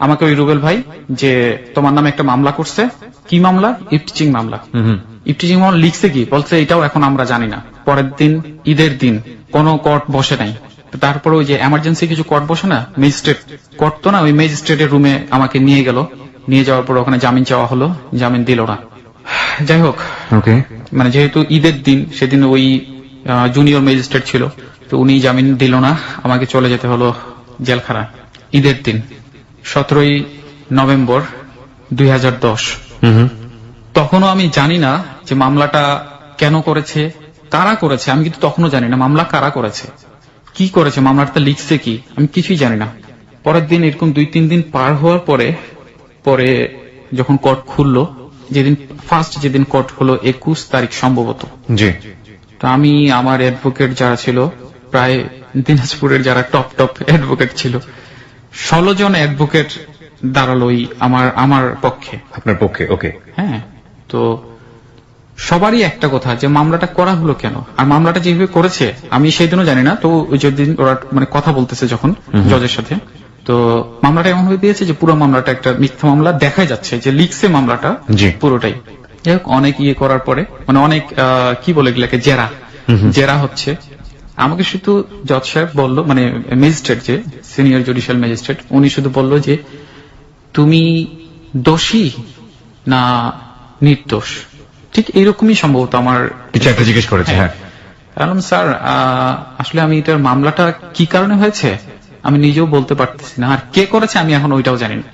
আমাকে ওই রুবেল ভাই যে তোমার নামে একটা মামলা করছে। কি মামলা? ইফটিচিং মামলা। ইফটিচিং মামলা লিখছে কি বলছে এটাও এখন আমরা জানি না। পরের দিন ঈদের দিন কোনো কোর্ট বসে নাই। তারপরে ওই যে এমার্জেন্সি কিছু কোর্ট বসে না, ম্যাজিস্ট্রেট কোর্ট তো না, ওই ম্যাজিস্ট্রেটের রুমে আমাকে নিয়ে গেল। নিয়ে যাওয়ার পর ওখানে জামিন চাওয়া হলো, জামিন দিল না। যাই হোক, ওকে, মানে যেহেতু ঈদের দিন সেদিন ওই জুনিয়র ম্যাজিস্ট্রেট ছিল, তো উনি জামিন দিল না, আমাকে চলে যেতে হলো জেলখানায়। ঈদের দিন 17ই নভেম্বর 2010। তখনও আমি জানি না যে মামলাটা কেন করেছে, কারা করেছে, আমি কিন্তু তখনও জানি না মামলা কারা করেছে, কি করেছে, মামলাটা লিখছে কি, আমি কিছুই জানি না। পরের দিন এরকম 2-3 দিন পার হওয়ার পরে যখন কোর্ট খুললো, যেদিন কোর্ট হলো 21 তারিখ সম্ভবত। জি। তো আমি আমার অ্যাডভোকেট যারা ছিল, প্রায় দিনাজপুরের যারা টপ অ্যাডভোকেট ছিল, 16 জন অ্যাডভোকেট দাঁড়ালো আমার পক্ষে। আপনার পক্ষে? ওকে। হ্যাঁ, তো সবারই একটা কথা যে মামলাটা করা হলো কেন, আর মামলাটা যেভাবে করেছে আমি সেই দিনও জানি না। তো ওই যেদিন ওরা মানে কথা বলতেছে যখন জজের সাথে, তো মামলাটা এমন হয়ে দিয়েছে যে পুরো মামলাটা একটা মিথ্যা মামলা দেখা যাচ্ছে, যে লিখছে মামলাটা জি। পুরোটাই। যাই হোক, অনেক ইয়ে করার পরে মানে অনেক কি বলে এগুলাকে, জেরা হচ্ছে। আমাকে শুধু জজ সাহেব বললো, মানে ম্যাজিস্ট্রেট, যে সিনিয়র জুডিশিয়াল ম্যাজিস্ট্রেট, উনি শুধু বললো যে তুমি দোষী না নির্দোষ, ঠিক এইরকমই সম্ভবত আমার কিছু একটা জিজ্ঞেস করেছে। হ্যাঁ। বললাম স্যার আসলে আমি এটার মামলাটা কি কারণে হয়েছে আমি নিজেও বলতে পারতেছি না, আর কে করেছে আমি এখন ওইটাও জানি না,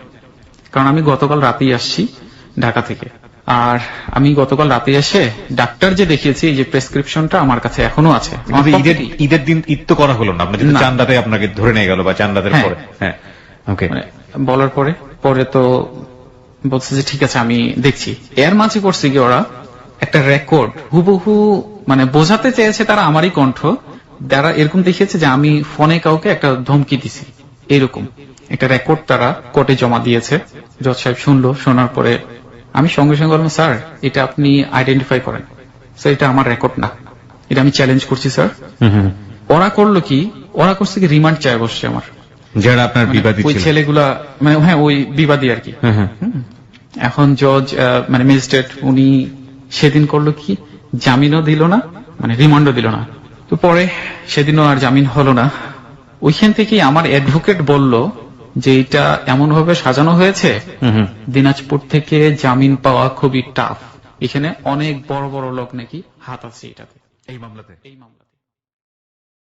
কারণ আমি গতকাল রাতেই আসছি ঢাকা থেকে। আর আমি গতকাল রাতে এসে ডাক্তার যে দেখিয়েছি, এই যে প্রেসক্রিপশনটা আমার কাছে এখনো আছে। আমার পকেটেই। ঈদের দিন ঈদ তো করা হলো না আপনার, যেহেতু না। চান্দাতে আপনাকে ধরে নিয়ে গেল বা চান্দাদের হ্যাঁ। পরে। হ্যাঁ, ওকে। মানে বলার পরে তো বলছে যে ঠিক আছে আমি দেখছি। এর মাঝে করছে কি ওরা একটা রেকর্ড হুবহু মানে বোঝাতে চেয়েছে তারা আমারই কণ্ঠ, যারা এরকম দেখিয়েছে যে আমি ফোনে কাউকে একটা ধমকি দিছি, এরকম একটা রেকর্ড তারা কোর্টে জমা দিয়েছে। জজ সাহেব শুনলো, শোনার পরে আমি সঙ্গে সঙ্গে বললাম স্যার এটা আপনি আইডেন্টিফাই করেন, স্যার এটা আমার রেকর্ড না, এটা আমি চ্যালেঞ্জ করছি স্যার। ওরা করলো কি, ওরা করছে কি রিমান্ড চায় বসছে আমার, যারা আপনার বিবাদী ওই ছিল। ছেলেগুলা, মানে হ্যাঁ ওই বিবাদী আর কি। এখন জজ মানে ম্যাজিস্ট্রেট উনি সেদিন করলো কি, জামিনও দিল না, মানে রিমান্ডও দিল না। তো পরে সেদিনও আর জামিন হলো না। ওইখান থেকেই আমার অ্যাডভোকেট বলল যে এটা এমন ভাবে সাজানো হয়েছে, দিনাজপুর থেকে জামিন পাওয়া খুবই টাফ, এখানে অনেক বড় বড় লোক নাকি হাত আছে এটাতে, এই মামলাতে। এই মামলা।